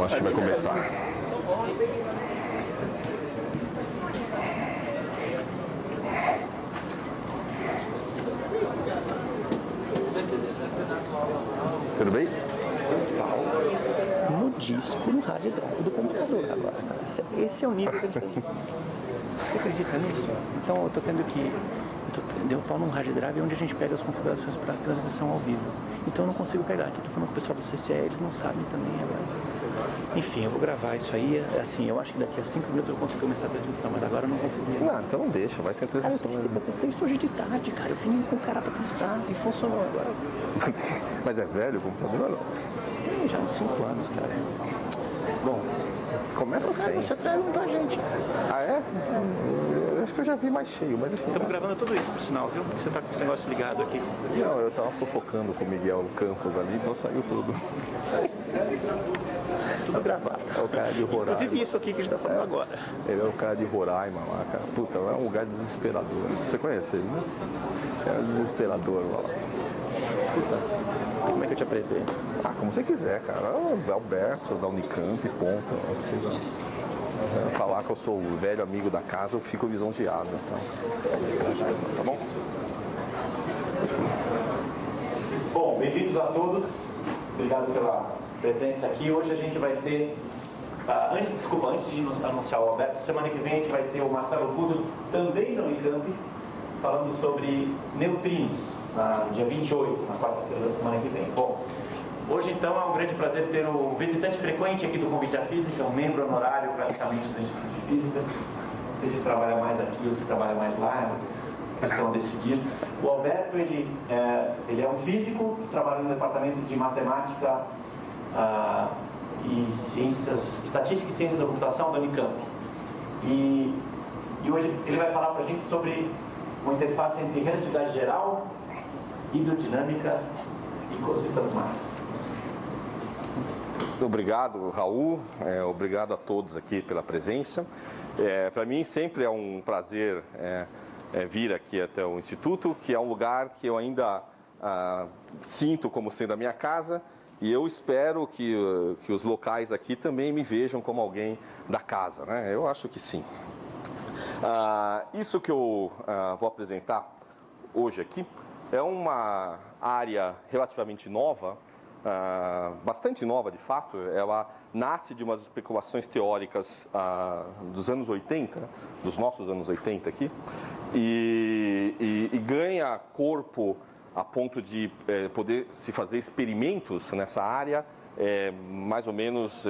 acho que vai começar. Tudo bem? No disco, no hard drive do computador agora. Esse é o nível que eles têm. Você acredita nisso? Então eu tô tendo que... Deu pau num hard drive onde a gente pega as configurações para transmissão ao vivo. Então eu não consigo pegar. Então eu tô falando com o pessoal do CCE, eles não sabem também agora. Enfim, eu vou gravar isso aí. Assim, eu acho que daqui a 5 minutos eu consigo começar a transmissão, mas agora eu não consigo. Não, então não deixa, vai sem transmissão. Cara, eu testei isso hoje de tarde, cara. Eu vim com o cara pra testar e funcionou agora. Mas é velho o computador ou não? Já uns 5 anos, cara. Bom, começa sem. Você perguntou a gente. Ah, é? Eu acho que eu já vi mais cheio, mas enfim. Estamos gravando tudo isso, por sinal, viu? Você tá com esse negócio ligado aqui. Não, eu tava fofocando com o Miguel Campos ali, então saiu tudo. Tudo gravado. É o cara de Roraima. Inclusive isso aqui que a gente tá falando agora. Ele é o cara de Roraima lá, cara. Puta, é um lugar desesperador. Você conhece ele, né? Esse cara é desesperador lá. Escuta, como é que eu te apresento? Ah, como você quiser, cara. O Alberto, da Unicamp, ponto. Não precisa falar que eu sou o velho amigo da casa, eu fico lisonjeado. Então. Tá bom? Bom, bem-vindos a todos. Obrigado pela presença aqui. Hoje a gente vai ter... antes de anunciar o Alberto, semana que vem a gente vai ter o Marcelo Guzzo, também da Unicamp, falando sobre neutrinos, no dia 28, na quarta-feira da semana que vem. Bom, hoje então é um grande prazer ter o visitante frequente aqui do Convite à Física, um membro honorário praticamente do Instituto de Física. Seja trabalha mais aqui ou se trabalha mais lá, é questão a decidir. O Alberto, ele é um físico, trabalha no departamento de matemática e ciências, estatística e ciência da computação da Unicamp. E hoje ele vai falar para a gente sobre uma interface entre relatividade geral, hidrodinâmica e cositas mais. Obrigado, Raul. Obrigado a todos aqui pela presença. Para mim sempre é um prazer vir aqui até o Instituto, que é um lugar que eu ainda sinto como sendo a minha casa, e eu espero que os locais aqui também me vejam como alguém da casa, né? Eu acho que sim. Isso que eu vou apresentar hoje aqui é uma área relativamente nova, bastante nova de fato. Ela nasce de umas especulações teóricas dos anos 80, dos nossos anos 80 aqui, e ganha corpo a ponto de poder se fazer experimentos nessa área, mais ou menos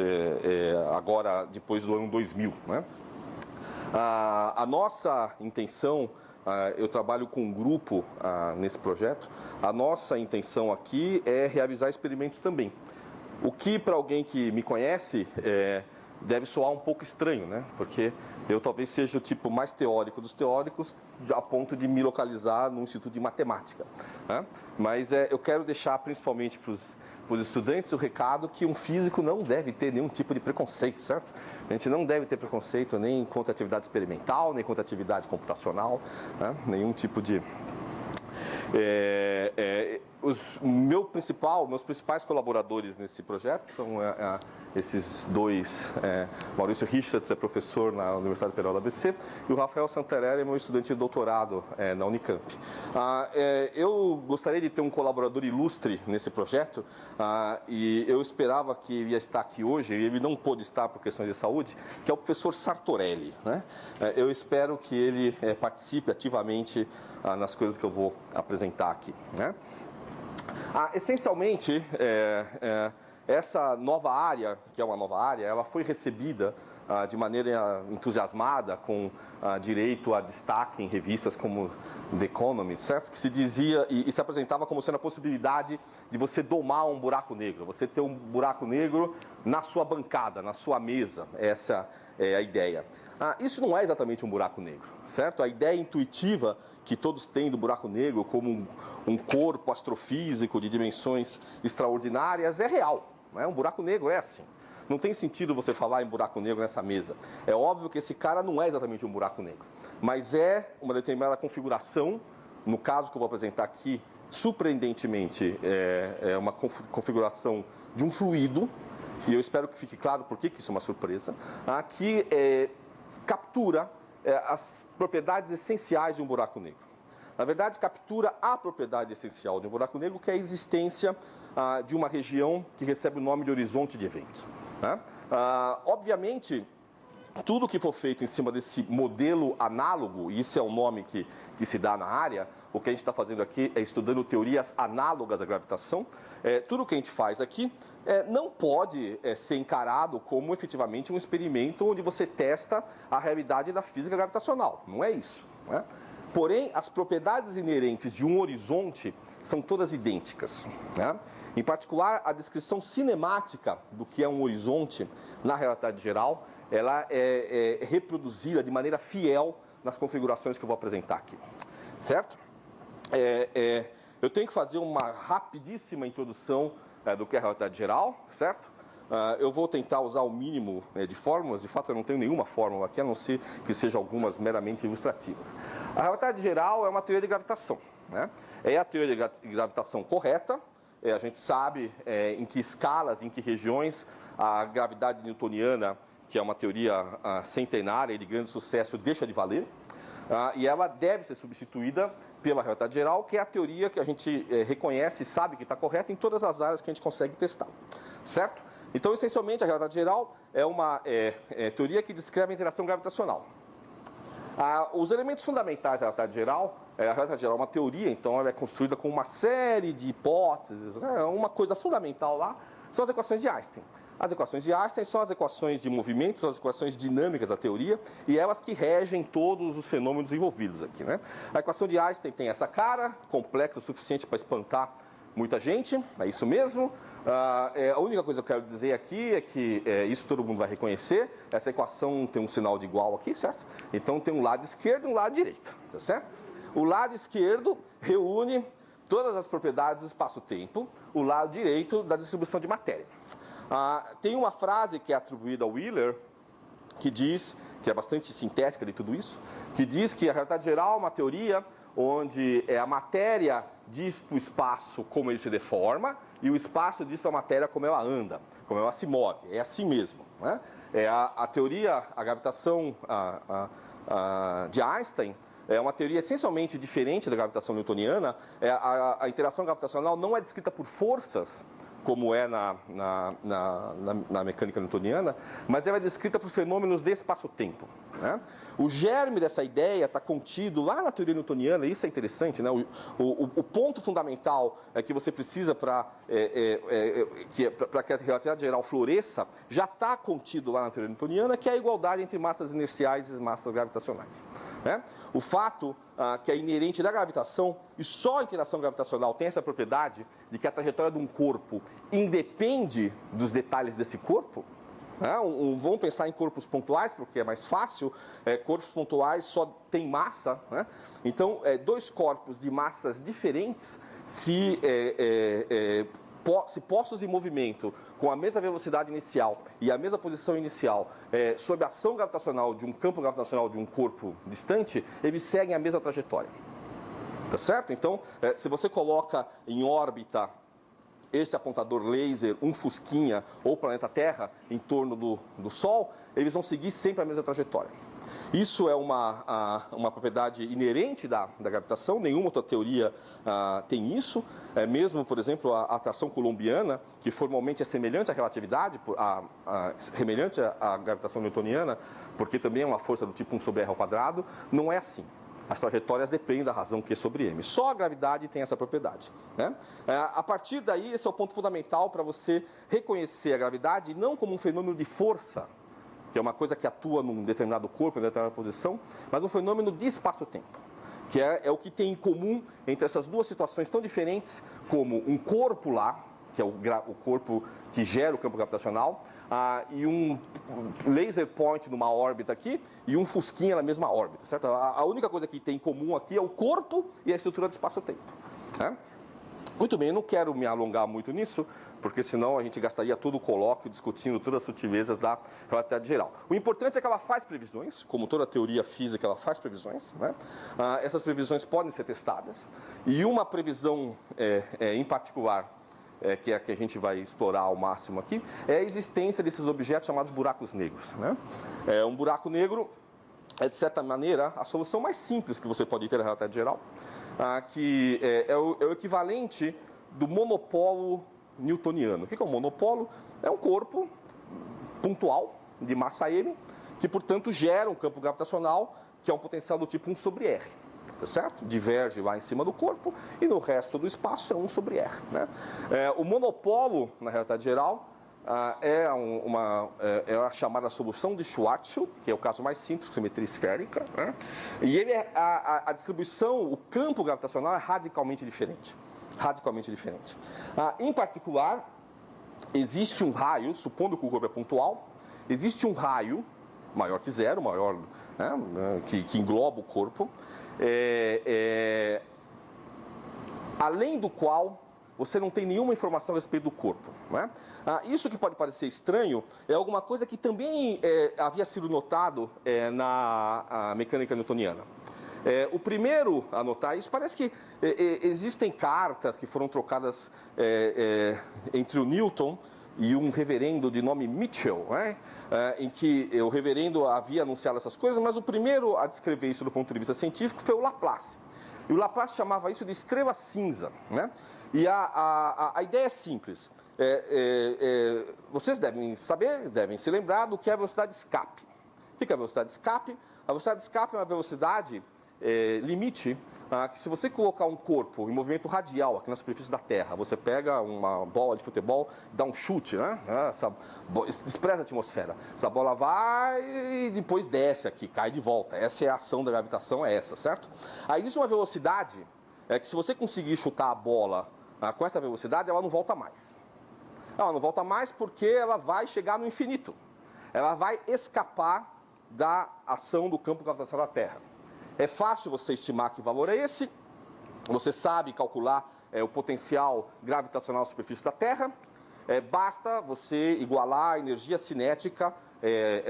agora depois do ano 2000, né? A nossa intenção, eu trabalho com um grupo nesse projeto, a nossa intenção aqui é realizar experimentos também. O que para alguém que me conhece deve soar um pouco estranho, né? Porque eu talvez seja o tipo mais teórico dos teóricos, a ponto de me localizar no Instituto de Matemática, né? Mas eu quero deixar principalmente para os estudantes o recado que um físico não deve ter nenhum tipo de preconceito, certo? A gente não deve ter preconceito nem contra a atividade experimental, nem contra a atividade computacional, né? Nenhum tipo de... Meus principais colaboradores nesse projeto são esses dois. Maurício Richards é professor na Universidade Federal do ABC e o Rafael Santarelli é meu estudante de doutorado na Unicamp. Eu gostaria de ter um colaborador ilustre nesse projeto e eu esperava que ele ia estar aqui hoje, e ele não pôde estar por questões de saúde, que é o professor Sartorelli, né? Eu espero que ele participe ativamente nas coisas que eu vou apresentar aqui, né? Essencialmente, essa nova área, que é uma nova área, ela foi recebida de maneira entusiasmada, com direito a destaque em revistas como The Economist, certo? Que se dizia e se apresentava como sendo a possibilidade de você domar um buraco negro, você ter um buraco negro na sua bancada, na sua mesa. Essa é a ideia. Isso não é exatamente um buraco negro, certo? A ideia intuitiva que todos têm do buraco negro como um corpo astrofísico de dimensões extraordinárias é real, não é? Um buraco negro é assim. Não tem sentido você falar em buraco negro nessa mesa. É óbvio que esse cara não é exatamente um buraco negro, mas é uma determinada configuração, no caso que eu vou apresentar aqui, surpreendentemente, é uma configuração de um fluido e eu espero que fique claro por que isso é uma surpresa, que captura as propriedades essenciais de um buraco negro. Na verdade, captura a propriedade essencial de um buraco negro, que é a existência de uma região que recebe o nome de horizonte de eventos. Né? Obviamente, tudo que for feito em cima desse modelo análogo, e isso é o nome que se dá na área, o que a gente está fazendo aqui é estudando teorias análogas à gravitação. Tudo que a gente faz aqui não pode ser encarado como efetivamente um experimento onde você testa a realidade da física gravitacional. Não é isso. Né? Porém, as propriedades inerentes de um horizonte são todas idênticas. Né? Em particular, a descrição cinemática do que é um horizonte na realidade geral, ela é reproduzida de maneira fiel nas configurações que eu vou apresentar aqui. Certo? Eu tenho que fazer uma rapidíssima introdução do que é a realidade geral, certo? Eu vou tentar usar o mínimo de fórmulas, de fato eu não tenho nenhuma fórmula aqui, a não ser que sejam algumas meramente ilustrativas. A relatividade geral é uma teoria de gravitação. Né? É a teoria de gravitação correta, a gente sabe em que escalas, em que regiões a gravidade newtoniana, que é uma teoria centenária e de grande sucesso, deixa de valer, e ela deve ser substituída pela relatividade geral, que é a teoria que a gente reconhece e sabe que está correta em todas as áreas que a gente consegue testar. Certo? Então, essencialmente, a relatividade geral é uma teoria que descreve a interação gravitacional. Os elementos fundamentais da relatividade geral, a relatividade geral é uma teoria, então ela é construída com uma série de hipóteses, né? Uma coisa fundamental lá são as equações de Einstein. As equações de Einstein são as equações de movimentos, são as equações dinâmicas da teoria, e elas que regem todos os fenômenos envolvidos aqui. Né? A equação de Einstein tem essa cara, complexa o suficiente para espantar muita gente, é isso mesmo. A única coisa que eu quero dizer aqui é que isso todo mundo vai reconhecer. Essa equação tem um sinal de igual aqui, certo? Então tem um lado esquerdo e um lado direito, tá certo? O lado esquerdo reúne todas as propriedades do espaço-tempo, o lado direito da distribuição de matéria. Tem uma frase que é atribuída ao Wheeler, que diz, que é bastante sintética de tudo isso, que diz que a relatividade geral é uma teoria onde a matéria diz para o espaço como ele se deforma e o espaço diz para a matéria como ela anda, como ela se move. É assim mesmo. Né? A teoria, a gravitação de Einstein é uma teoria essencialmente diferente da gravitação newtoniana. A interação gravitacional não é descrita por forças, como é na mecânica newtoniana, mas ela é descrita por fenômenos de espaço-tempo. Né? O germe dessa ideia está contido lá na teoria newtoniana, e isso é interessante. Né? O ponto fundamental que você precisa para que a relatividade geral floresça já está contido lá na teoria newtoniana, que é a igualdade entre massas inerciais e massas gravitacionais. Né? O fato que é inerente da gravitação, e só a interação gravitacional tem essa propriedade de que a trajetória de um corpo independe dos detalhes desse corpo. Né? Vamos pensar em corpos pontuais, porque é mais fácil. Corpos pontuais só têm massa. Né? Então, dois corpos de massas diferentes, se postos em movimento com a mesma velocidade inicial e a mesma posição inicial, sob a ação gravitacional de um campo gravitacional de um corpo distante, eles seguem a mesma trajetória. Tá certo? Então, se você coloca em órbita esse apontador laser, um fusquinha ou planeta Terra em torno do Sol, eles vão seguir sempre a mesma trajetória. Isso é uma propriedade inerente da gravitação, nenhuma outra teoria tem isso. Mesmo, por exemplo, a atração coulombiana, que formalmente é semelhante à relatividade, semelhante à gravitação newtoniana, porque também é uma força do tipo 1/r², não é assim. As trajetórias dependem da razão Q sobre M. Só a gravidade tem essa propriedade. Né? A partir daí, esse é o ponto fundamental para você reconhecer a gravidade não como um fenômeno de força, que é uma coisa que atua num determinado corpo, em determinada posição, mas um fenômeno de espaço-tempo, que é o que tem em comum entre essas duas situações tão diferentes, como um corpo lá, que é o corpo que gera o campo gravitacional, e um laser point numa órbita aqui, e um fusquinha na mesma órbita. Certo? A única coisa que tem em comum aqui é o corpo e a estrutura de espaço-tempo. Né? Muito bem, eu não quero me alongar muito nisso, porque senão a gente gastaria todo o colóquio discutindo todas as sutilezas da relatividade geral. O importante é que ela faz previsões, como toda teoria física, ela faz previsões. Né? Essas previsões podem ser testadas, e uma previsão em particular que é a que a gente vai explorar ao máximo aqui, é a existência desses objetos chamados buracos negros, né? Um buraco negro é, de certa maneira, a solução mais simples que você pode ter na realidade geral, que é o equivalente do monopolo newtoniano. O que é um monopolo? É um corpo pontual de massa m, que, portanto, gera um campo gravitacional que é um potencial do tipo 1 sobre R. Tá certo? Diverge lá em cima do corpo e no resto do espaço é 1 sobre R. Né? O monopolo, na realidade geral, é a chamada solução de Schwarzschild, que é o caso mais simples, simetria esférica. Né? E ele a distribuição, o campo gravitacional é radicalmente diferente. Radicalmente diferente. Em particular, existe um raio, supondo que o corpo é pontual, existe um raio maior que zero, maior, né, que engloba o corpo, além do qual você não tem nenhuma informação a respeito do corpo. Né? Isso que pode parecer estranho é alguma coisa que também havia sido notado na mecânica newtoniana. O primeiro a notar isso, parece que existem cartas que foram trocadas entre o Newton e um reverendo de nome Mitchell, né? Em que o reverendo havia anunciado essas coisas, mas o primeiro a descrever isso do ponto de vista científico foi o Laplace. E o Laplace chamava isso de estrela cinza. Né? E a ideia é simples. Vocês devem saber, devem se lembrar do que é a velocidade de escape. O que é a velocidade de escape? A velocidade de escape é uma velocidade limite que, se você colocar um corpo em movimento radial aqui na superfície da Terra, você pega uma bola de futebol, dá um chute, né? Despreza a atmosfera. Essa bola vai e depois desce aqui, cai de volta. Essa é a ação da gravitação, é essa, certo? Aí existe uma velocidade que, se você conseguir chutar a bola com essa velocidade, ela não volta mais. Ela não volta mais porque ela vai chegar no infinito. Ela vai escapar da ação do campo gravitacional da Terra. É fácil você estimar que valor é esse. Você sabe calcular o potencial gravitacional na superfície da Terra. Basta você igualar a energia cinética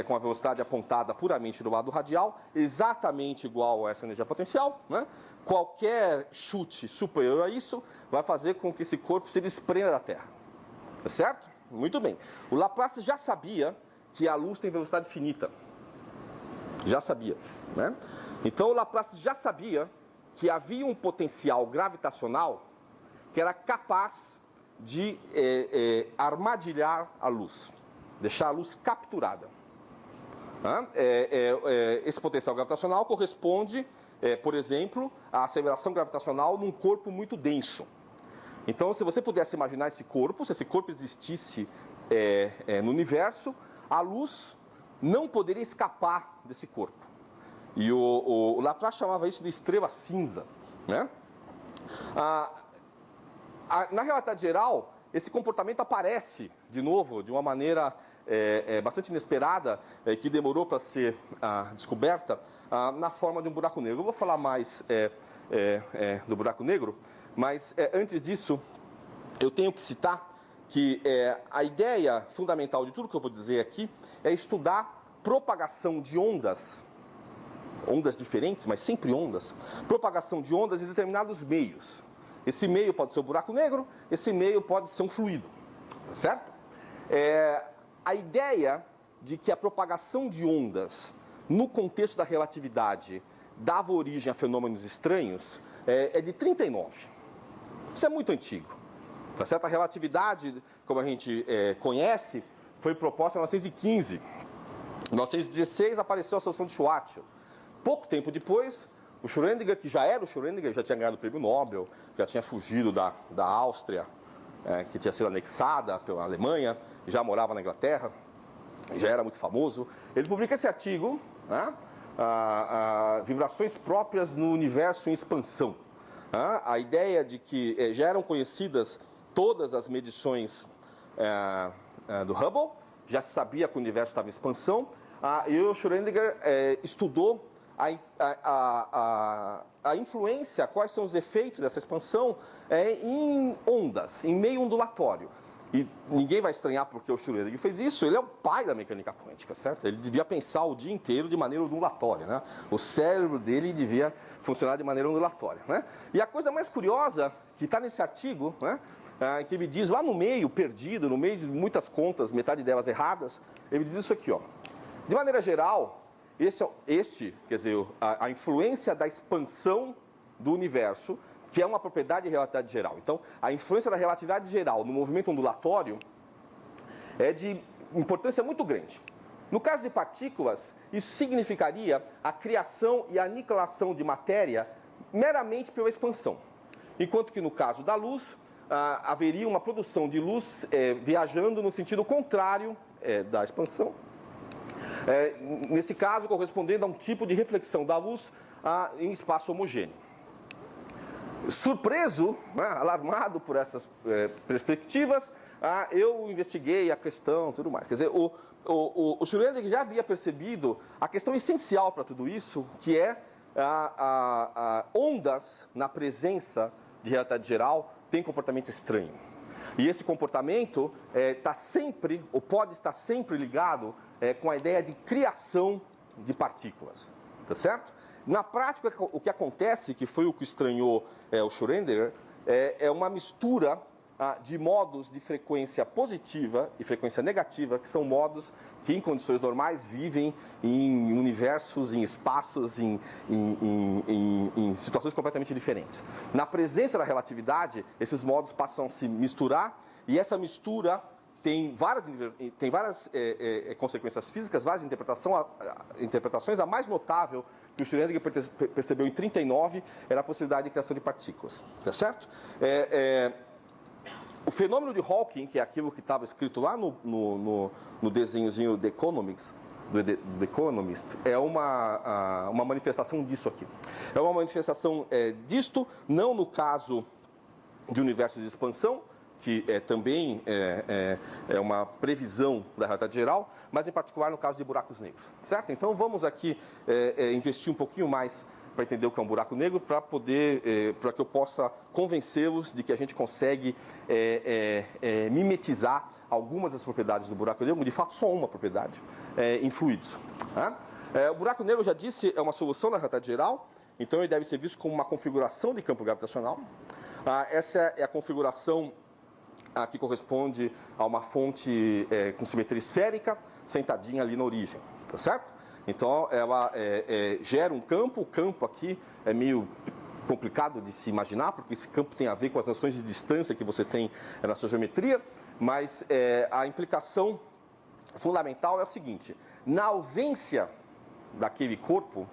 com a velocidade apontada puramente do lado radial, exatamente igual a essa energia potencial. Né? Qualquer chute superior a isso vai fazer com que esse corpo se desprenda da Terra. Tá certo? Muito bem. O Laplace já sabia que a luz tem velocidade finita. Já sabia, né? Então o Laplace já sabia que havia um potencial gravitacional que era capaz de armadilhar a luz, deixar a luz capturada. Esse potencial gravitacional corresponde, por exemplo, à aceleração gravitacional num corpo muito denso. Então, se você pudesse imaginar esse corpo, se esse corpo existisse no universo, a luz não poderia escapar desse corpo. E o Laplace chamava isso de estrela cinza. Né? Na realidade geral, esse comportamento aparece, de novo, de uma maneira bastante inesperada, que demorou para ser descoberta, na forma de um buraco negro. Eu vou falar mais do buraco negro, mas antes disso, eu tenho que citar que a ideia fundamental de tudo que eu vou dizer aqui é estudar propagação de ondas diferentes, mas sempre ondas, propagação de ondas em determinados meios. Esse meio pode ser um buraco negro, esse meio pode ser um fluido, certo? A ideia de que a propagação de ondas no contexto da relatividade dava origem a fenômenos estranhos é de 39. Isso é muito antigo. Tá certo? A relatividade, como a gente conhece, foi proposta em 1915. Em 1916 apareceu a solução de Schwarzschild. Pouco tempo depois, o Schrödinger, que já era o Schrödinger, já tinha ganhado o prêmio Nobel, já tinha fugido da Áustria, que tinha sido anexada pela Alemanha, já morava na Inglaterra, já era muito famoso. Ele publica esse artigo, né? Vibrações próprias no universo em expansão. A ideia de que já eram conhecidas todas as medições do Hubble, já se sabia que o universo estava em expansão, e o Schrödinger estudou a influência, quais são os efeitos dessa expansão em ondas, em meio ondulatório. E ninguém vai estranhar porque o Schrödinger fez isso, ele é o pai da mecânica quântica, certo? Ele devia pensar o dia inteiro de maneira ondulatória, né? O cérebro dele devia funcionar de maneira ondulatória, né? E a coisa mais curiosa que está nesse artigo, né, que ele diz lá no meio, perdido, no meio de muitas contas, metade delas erradas, ele diz isso aqui, ó. De maneira geral, quer dizer, a influência da expansão do universo, que é uma propriedade de relatividade geral. Então, a influência da relatividade geral no movimento ondulatório é de importância muito grande. No caso de partículas, isso significaria a criação e a aniquilação de matéria meramente pela expansão. Enquanto que no caso da luz, haveria uma produção de luz viajando no sentido contrário da expansão. Nesse caso, correspondendo a um tipo de reflexão da luz em espaço homogêneo. Surpreso, alarmado por essas perspectivas, eu investiguei a questão e tudo mais. Quer dizer, o Schrödinger já havia percebido a questão essencial para tudo isso, que é ondas na presença de relatividade geral têm comportamento estranho. E esse comportamento está sempre, ou pode estar sempre ligado com a ideia de criação de partículas. Tá certo? Na prática, o que acontece, que foi o que estranhou o Schrödinger, é uma mistura de modos de frequência positiva e frequência negativa, que são modos que, em condições normais, vivem em universos, em espaços, em situações completamente diferentes. Na presença da relatividade, esses modos passam a se misturar, e essa mistura tem várias consequências físicas, várias interpretações. A mais notável que o Schrödinger percebeu em 1939 era a possibilidade de criação de partículas. Tá certo? O fenômeno de Hawking, que é aquilo que estava escrito lá no desenhozinho The Economist, é uma manifestação disso aqui. É uma manifestação disto, não no caso de universos de expansão, que também é uma previsão da realidade geral, mas em particular no caso de buracos negros, certo? Então vamos aqui investir um pouquinho mais para entender o que é um buraco negro, para que eu possa convencê-los de que a gente consegue mimetizar algumas das propriedades do buraco negro, de fato só uma propriedade, em fluidos. O buraco negro, eu já disse, é uma solução da realidade geral, então ele deve ser visto como uma configuração de campo gravitacional. Essa é a configuração que corresponde a uma fonte com simetria esférica, sentadinha ali na origem, tá certo? Então, ela gera um campo. O campo aqui é meio complicado de se imaginar, porque esse campo tem a ver com as noções de distância que você tem na sua geometria, mas a implicação fundamental é o seguinte: na ausência daquele corpo,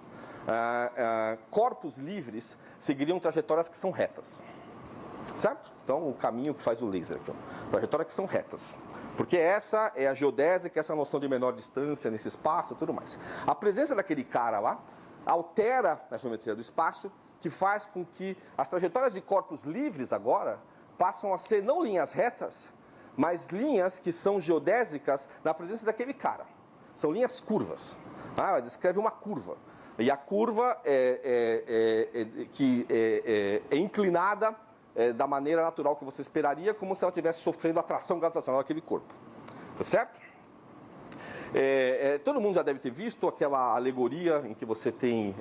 corpos livres seguiriam trajetórias que são retas, certo? Então, o caminho que faz o laser aqui, trajetórias que são retas. Porque essa é a geodésica, essa noção de menor distância nesse espaço e tudo mais. A presença daquele cara lá altera a geometria do espaço, que faz com que as trajetórias de corpos livres agora passam a ser não linhas retas, mas linhas que são geodésicas na presença daquele cara. São linhas curvas. Ela descreve uma curva. E a curva é inclinada da maneira natural que você esperaria, como se ela estivesse sofrendo atração gravitacional daquele corpo. Tá certo? Todo mundo já deve ter visto aquela alegoria em que você tem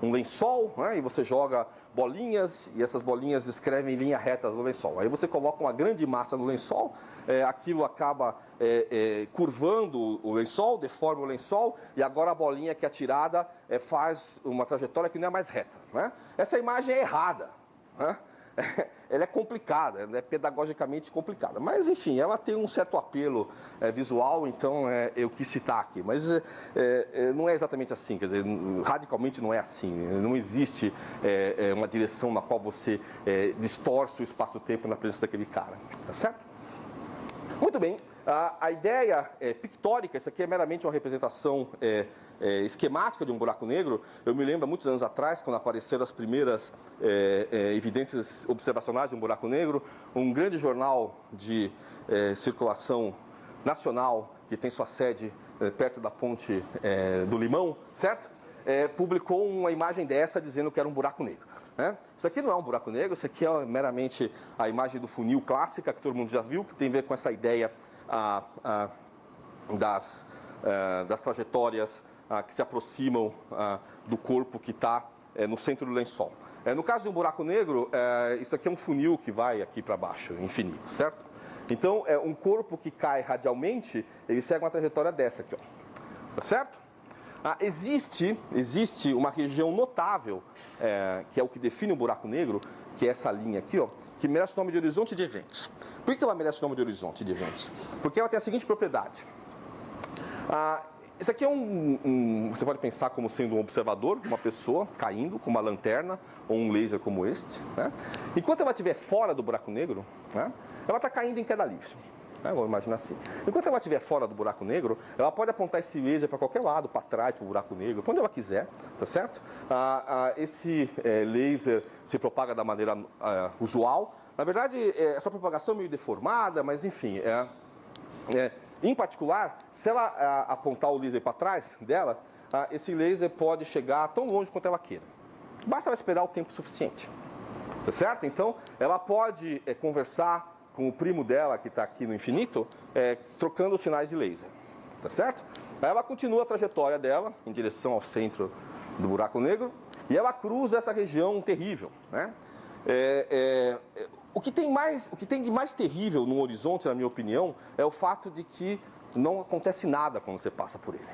um lençol, né, e você joga bolinhas, e essas bolinhas descrevem linhas retas no lençol. Aí você coloca uma grande massa no lençol, aquilo acaba curvando o lençol, deforma o lençol, e agora a bolinha que é atirada faz uma trajetória que não é mais reta. Né? Essa imagem é errada. Né? Ela é complicada, ela é pedagogicamente complicada, mas enfim, ela tem um certo apelo visual, então eu quis citar aqui, mas não é exatamente assim, quer dizer, radicalmente não é assim, não existe uma direção na qual você distorce o espaço-tempo na presença daquele cara, tá certo? Muito bem, a ideia pictórica, isso aqui é meramente uma representação esquemática de um buraco negro. Eu me lembro, há muitos anos atrás, quando apareceram as primeiras evidências observacionais de um buraco negro, um grande jornal de circulação nacional, que tem sua sede perto da ponte do Limão, certo? Publicou uma imagem dessa dizendo que era um buraco negro. Isso aqui não é um buraco negro, isso aqui é meramente a imagem do funil clássica, que todo mundo já viu, que tem a ver com essa ideia das trajetórias que se aproximam do corpo que está no centro do lençol. No caso de um buraco negro, isso aqui é um funil que vai aqui para baixo, infinito, certo? Então, um corpo que cai radialmente, ele segue uma trajetória dessa aqui, ó. Tá certo? Existe uma região notável, que é o que define o buraco negro, que é essa linha aqui, ó, que merece o nome de horizonte de eventos. Por que ela merece o nome de horizonte de eventos? Porque ela tem a seguinte propriedade. Esse aqui é você pode pensar como sendo um observador, uma pessoa caindo com uma lanterna ou um laser como este, né? Enquanto ela estiver fora do buraco negro, né, ela está caindo em queda livre. Vamos imaginar assim. Enquanto ela estiver fora do buraco negro, ela pode apontar esse laser para qualquer lado, para trás, para o buraco negro, para onde ela quiser, tá certo? Esse laser se propaga da maneira usual. Na verdade, essa propagação é meio deformada, mas enfim, em particular, se ela apontar o laser para trás dela, esse laser pode chegar tão longe quanto ela queira. Basta ela esperar o tempo suficiente, tá certo? Então, ela pode conversar com o primo dela, que está aqui no infinito, trocando os sinais de laser, tá certo? Aí ela continua a trajetória dela em direção ao centro do buraco negro e ela cruza essa região terrível, né? O que tem de mais terrível no horizonte, na minha opinião, é o fato de que não acontece nada quando você passa por ele.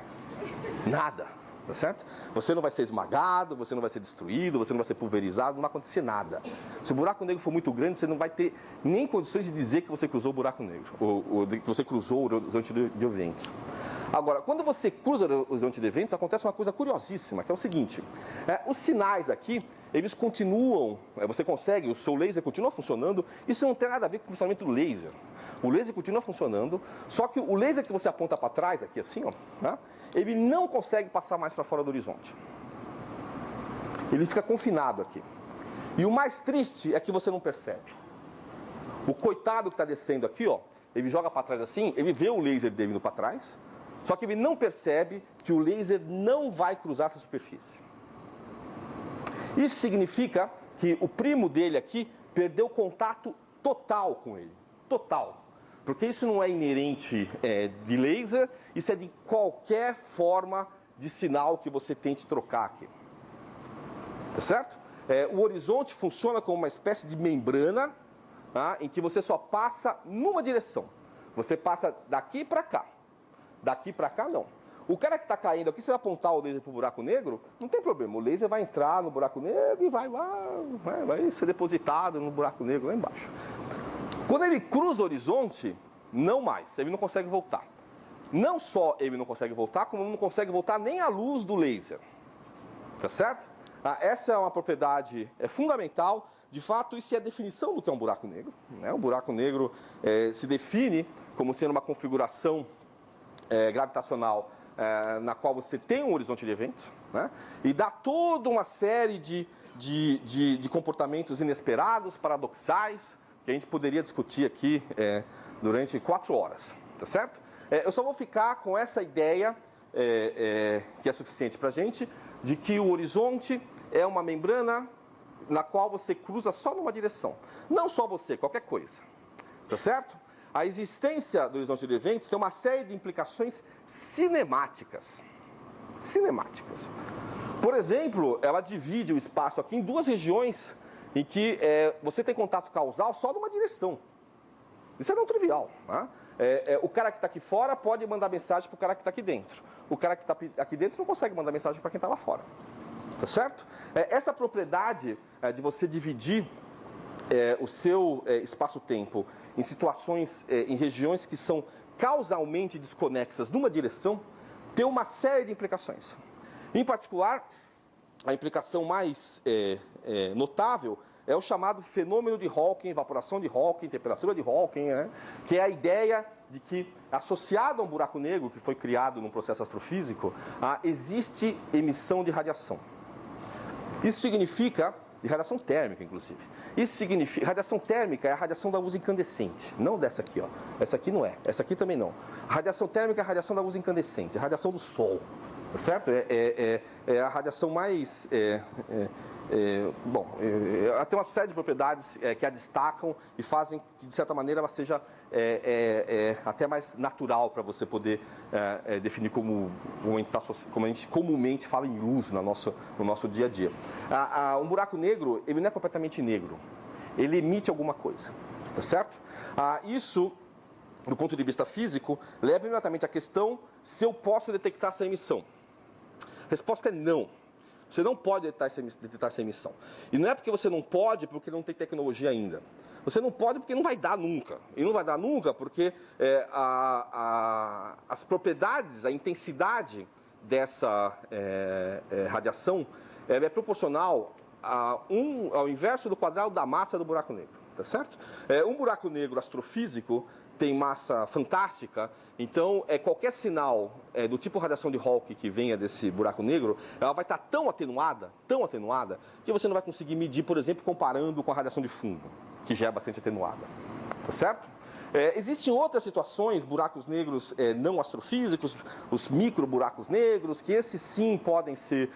Nada. Tá certo? Você não vai ser esmagado, você não vai ser destruído, você não vai ser pulverizado, não vai acontecer nada. Se o buraco negro for muito grande, você não vai ter nem condições de dizer que você cruzou o buraco negro, ou que você cruzou o horizonte de eventos. Agora, quando você cruza o horizonte de eventos, acontece uma coisa curiosíssima, que é o seguinte: os sinais aqui, eles continuam, o seu laser continua funcionando, isso não tem nada a ver com o funcionamento do laser. O laser continua funcionando, só que o laser que você aponta para trás, aqui assim, ó, né, ele não consegue passar mais para fora do horizonte. Ele fica confinado aqui. E o mais triste é que você não percebe. O coitado que está descendo aqui, ó, ele joga para trás assim, ele vê o laser dele indo para trás, só que ele não percebe que o laser não vai cruzar essa superfície. Isso significa que o primo dele aqui perdeu contato total com ele. Total. Porque isso não é inerente de laser, isso é de qualquer forma de sinal que você tente trocar aqui. Tá certo? O horizonte funciona como uma espécie de membrana, tá, em que você só passa numa direção. Você passa daqui para cá. Daqui para cá, não. O cara que está caindo aqui, se ele apontar o laser para o buraco negro, não tem problema. O laser vai entrar no buraco negro e vai ser depositado no buraco negro lá embaixo. Quando ele cruza o horizonte, não mais, ele não consegue voltar. Não só ele não consegue voltar, como não consegue voltar nem à luz do laser. Tá certo? Essa é uma propriedade fundamental. De fato, isso é a definição do que é um buraco negro, né? O buraco negro se define como sendo uma configuração gravitacional na qual você tem um horizonte de eventos, né? E dá toda uma série de comportamentos inesperados, paradoxais, que a gente poderia discutir aqui durante 4 horas, tá certo? Eu só vou ficar com essa ideia, que é suficiente para a gente, de que o horizonte é uma membrana na qual você cruza só numa direção. Não só você, qualquer coisa, tá certo? A existência do horizonte de eventos tem uma série de implicações cinemáticas. Cinemáticas. Por exemplo, ela divide o espaço aqui em 2 regiões em que você tem contato causal só numa direção. Isso é não trivial, né? O cara que está aqui fora pode mandar mensagem para o cara que está aqui dentro. O cara que está aqui dentro não consegue mandar mensagem para quem está lá fora. Tá certo? Essa propriedade de você dividir o seu espaço-tempo em situações, em regiões que são causalmente desconexas numa direção, tem uma série de implicações. Em particular, a implicação mais notável é o chamado fenômeno de Hawking, evaporação de Hawking, temperatura de Hawking, né? Que é a ideia de que, associado a um buraco negro que foi criado num processo astrofísico, existe emissão de radiação. Isso significa, de radiação térmica, inclusive. Isso significa, radiação térmica é a radiação da luz incandescente, não dessa aqui, ó. Essa aqui não é, essa aqui também não. A radiação térmica é a radiação da luz incandescente, a radiação do Sol. Certo? É a radiação mais ela tem uma série de propriedades que a destacam e fazem que, de certa maneira, ela seja até mais natural para você poder definir como a gente comumente fala em luz no nosso dia a dia. Um buraco negro, ele não é completamente negro, ele emite alguma coisa, tá certo? Isso, do ponto de vista físico, leva imediatamente à questão se eu posso detectar essa emissão. A resposta é não. Você não pode detectar essa emissão. E não é porque você não pode, porque não tem tecnologia ainda. Você não pode porque não vai dar nunca. E não vai dar nunca porque as propriedades, a intensidade dessa radiação é proporcional ao inverso do quadrado da massa do buraco negro. Tá certo? Um buraco negro astrofísico tem massa fantástica, então qualquer sinal do tipo radiação de Hawking que venha desse buraco negro, ela vai estar tão atenuada, que você não vai conseguir medir, por exemplo, comparando com a radiação de fundo, que já é bastante atenuada. Tá certo? Existem outras situações, buracos negros não astrofísicos, os micro buracos negros, que esses sim podem ser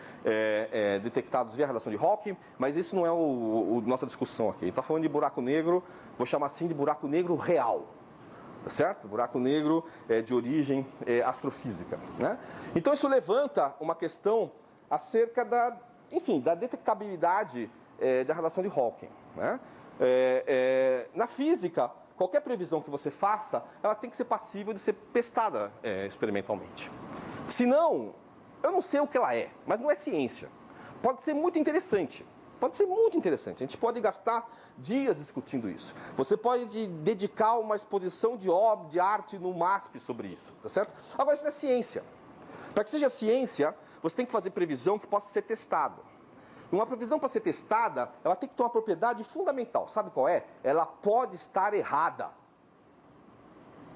detectados via radiação de Hawking, mas isso não é nossa discussão aqui. A gente está falando de buraco negro, vou chamar assim de buraco negro real. Tá certo? Buraco negro de origem astrofísica. Né? Então isso levanta uma questão acerca da detectabilidade da radiação de Hawking. Né? Na física, qualquer previsão que você faça, ela tem que ser passível de ser testada experimentalmente. Senão, eu não sei o que ela é, mas não é ciência. Pode ser muito interessante. Pode ser muito interessante. A gente pode gastar dias discutindo isso. Você pode dedicar uma exposição de arte no MASP sobre isso, tá certo? Agora, isso não é ciência. Para que seja ciência, você tem que fazer previsão que possa ser testada. Uma previsão para ser testada, ela tem que ter uma propriedade fundamental. Sabe qual é? Ela pode estar errada.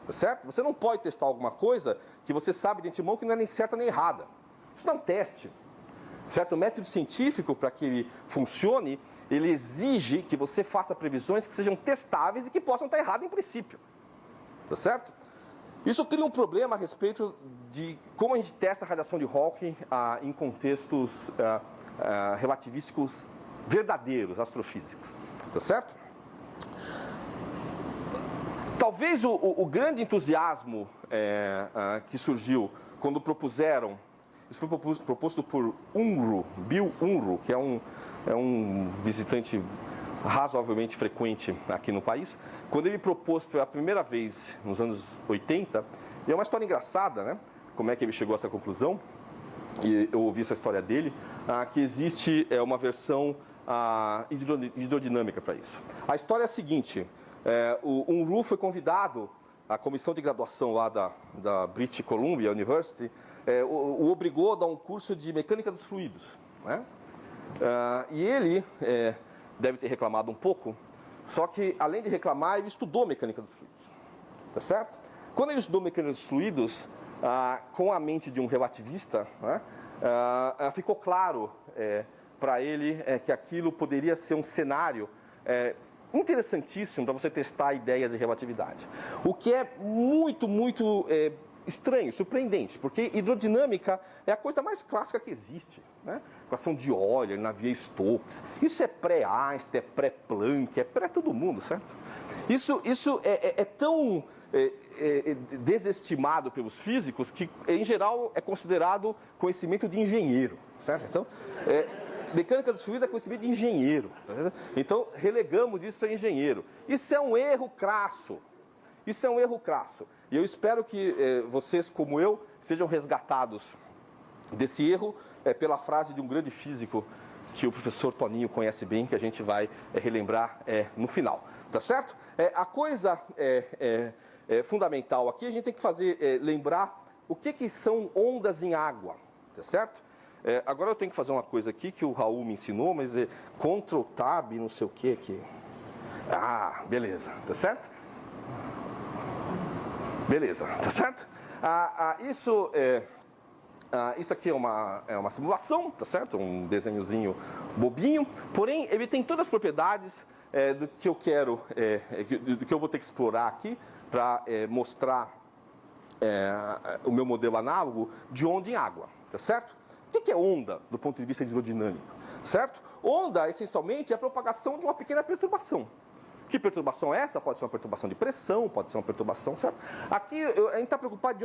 Tá certo? Você não pode testar alguma coisa que você sabe de antemão que não é nem certa nem errada. Isso não é um teste. Certo? O método científico, para que ele funcione, ele exige que você faça previsões que sejam testáveis e que possam estar erradas em princípio. Tá certo? Isso cria um problema a respeito de como a gente testa a radiação de Hawking em contextos relativísticos verdadeiros, astrofísicos. Tá certo? Talvez o grande entusiasmo que surgiu quando propuseram. Isso foi proposto por Bill Unruh, que é um visitante razoavelmente frequente aqui no país. Quando ele propôs pela primeira vez, nos anos 80, e é uma história engraçada, né? Como é que ele chegou a essa conclusão, e eu ouvi essa história dele, que existe uma versão hidrodinâmica para isso. A história é a seguinte, o Unruh foi convidado, a comissão de graduação lá da British Columbia University, o obrigou a dar um curso de mecânica dos fluidos. Né? E ele deve ter reclamado um pouco, só que, além de reclamar, ele estudou mecânica dos fluidos. Tá certo? Quando ele estudou mecânica dos fluidos, com a mente de um relativista, né, ficou claro para ele que aquilo poderia ser um cenário interessantíssimo para você testar ideias de relatividade. O que é muito, muito estranho, surpreendente, porque hidrodinâmica é a coisa mais clássica que existe, né? Equação de Euler, Navier-Stokes, isso é pré-Einstein, é pré-Planck, é pré-todo mundo, certo? Isso é tão desestimado pelos físicos que, em geral, é considerado conhecimento de engenheiro, certo? Então, mecânica dos fluidos é conhecimento de engenheiro, tá? Então relegamos isso a engenheiro. Isso é um erro crasso. Isso é um erro crasso. E eu espero que vocês, como eu, sejam resgatados desse erro pela frase de um grande físico que o professor Toninho conhece bem, que a gente vai relembrar no final. Tá certo? A coisa fundamental aqui, a gente tem que lembrar o que são ondas em água. Tá certo? Agora eu tenho que fazer uma coisa aqui que o Raul me ensinou, mas Ctrl Tab, não sei o que aqui. Beleza. Tá certo? Beleza, tá certo? Isso aqui é uma simulação, tá certo? Um desenhozinho bobinho, porém ele tem todas as propriedades do que eu quero, do que eu vou ter que explorar aqui para mostrar o meu modelo análogo de onda em água, tá certo? O que é onda do ponto de vista hidrodinâmico, certo? onda, essencialmente, é a propagação de uma pequena perturbação. Que perturbação é essa? Pode ser uma perturbação de pressão, pode ser uma perturbação, certo? Aqui a gente está preocupado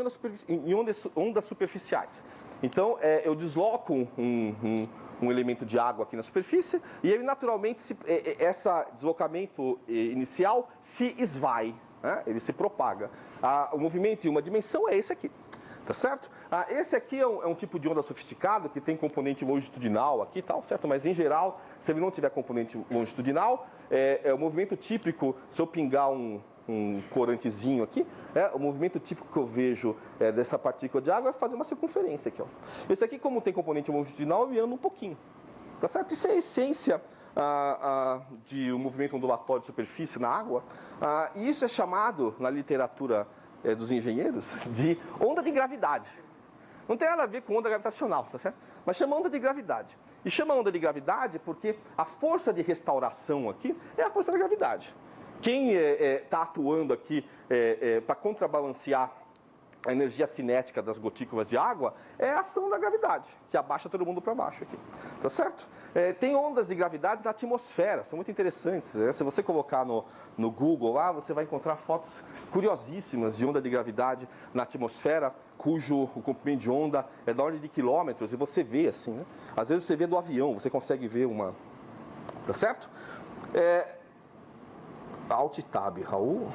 em ondas superficiais. Então, eu desloco um elemento de água aqui na superfície e ele naturalmente, esse deslocamento inicial se esvai, né? Ele se propaga. O movimento em uma dimensão é esse aqui. Tá certo? Esse aqui é um tipo de onda sofisticado que tem componente longitudinal aqui e tal, certo? Mas em geral, se ele não tiver componente longitudinal, o movimento típico, se eu pingar um corantezinho aqui, o movimento típico que eu vejo dessa partícula de água é fazer uma circunferência aqui, ó. Esse aqui, como tem componente longitudinal, ele anda um pouquinho. Tá certo? Isso é a essência de um movimento ondulatório de superfície na água. E isso é chamado, na literatura dos engenheiros, de onda de gravidade. Não tem nada a ver com onda gravitacional, tá certo? Mas chama onda de gravidade. E chama onda de gravidade porque a força de restauração aqui é a força da gravidade. Quem está atuando aqui para contrabalancear a energia cinética das gotículas de água é a ação da gravidade, que abaixa todo mundo para baixo aqui. Tá certo? Tem ondas de gravidade na atmosfera, são muito interessantes. Se você colocar no Google lá, você vai encontrar fotos curiosíssimas de onda de gravidade na atmosfera, cujo o comprimento de onda é da ordem de quilômetros, e você vê assim, né? Às vezes você vê do avião, você consegue ver uma... Tá certo? Alt Tab, Raul...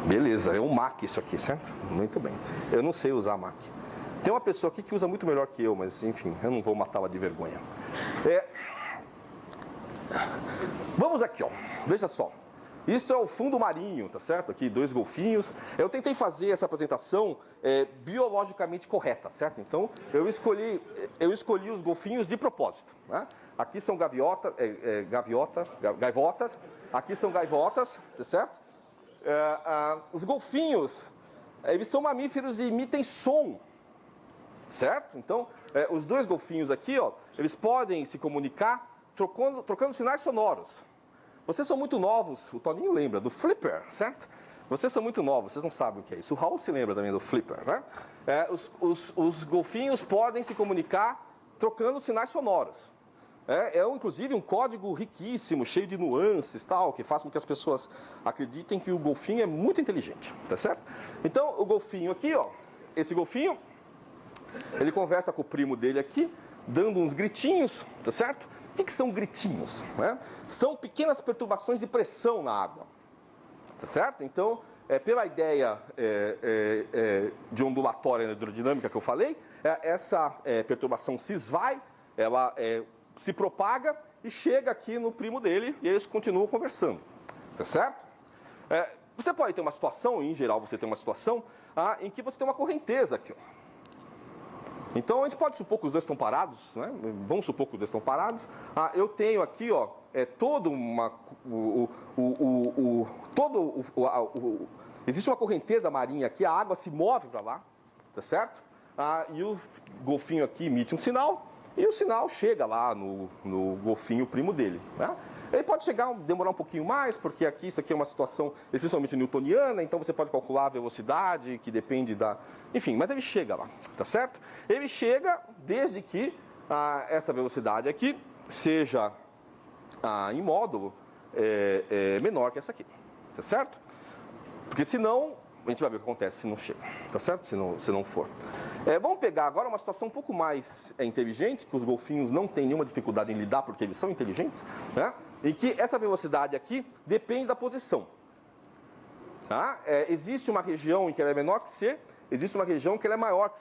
Beleza, é um Mac isso aqui, certo? Muito bem. Eu não sei usar Mac. Tem uma pessoa aqui que usa muito melhor que eu, mas enfim, eu não vou matá-la de vergonha. Vamos aqui, ó. Veja só. Isso é o fundo marinho, tá certo? Aqui, 2 golfinhos. Eu tentei fazer essa apresentação biologicamente correta, certo? Então, eu escolhi os golfinhos de propósito, né? Aqui são gaivotas. Aqui são gaivotas, tá certo? Os golfinhos, eles são mamíferos e emitem som, certo? Então, os 2 golfinhos aqui, ó, eles podem se comunicar trocando sinais sonoros. Vocês são muito novos, o Toninho lembra do Flipper, certo? Vocês são muito novos, vocês não sabem o que é isso. O Raul se lembra também do Flipper, né? Os golfinhos podem se comunicar trocando sinais sonoros. Inclusive um código riquíssimo, cheio de nuances, tal, que faz com que as pessoas acreditem que o golfinho é muito inteligente, tá certo? Então, o golfinho aqui, ó, esse golfinho, ele conversa com o primo dele aqui, dando uns gritinhos, tá certo? O que são gritinhos? Né? São pequenas perturbações de pressão na água, tá certo? Então, pela ideia de ondulatória na hidrodinâmica que eu falei, essa perturbação se esvai, ela se propaga e chega aqui no primo dele e eles continuam conversando, tá certo? Você pode ter uma situação, em geral você tem uma situação, em que você tem uma correnteza aqui, ó. Então a gente pode supor que os 2 estão parados, né? Vamos supor que os 2 estão parados. Eu tenho aqui, ó, existe uma correnteza marinha aqui, a água se move para lá, tá certo? E o golfinho aqui emite um sinal. E o sinal chega lá no golfinho primo dele, né? Ele pode demorar um pouquinho mais, porque isso aqui é uma situação essencialmente newtoniana, então você pode calcular a velocidade, que depende da... Enfim, mas ele chega lá, tá certo? Ele chega desde que essa velocidade aqui seja em módulo menor que essa aqui, tá certo? Porque senão, a gente vai ver o que acontece se não chega, tá certo? Se não for. Vamos pegar agora uma situação um pouco mais inteligente, que os golfinhos não têm nenhuma dificuldade em lidar porque eles são inteligentes, né? Em que essa velocidade aqui depende da posição. Tá? Existe uma região em que ela é menor que C, existe uma região em que ela é maior que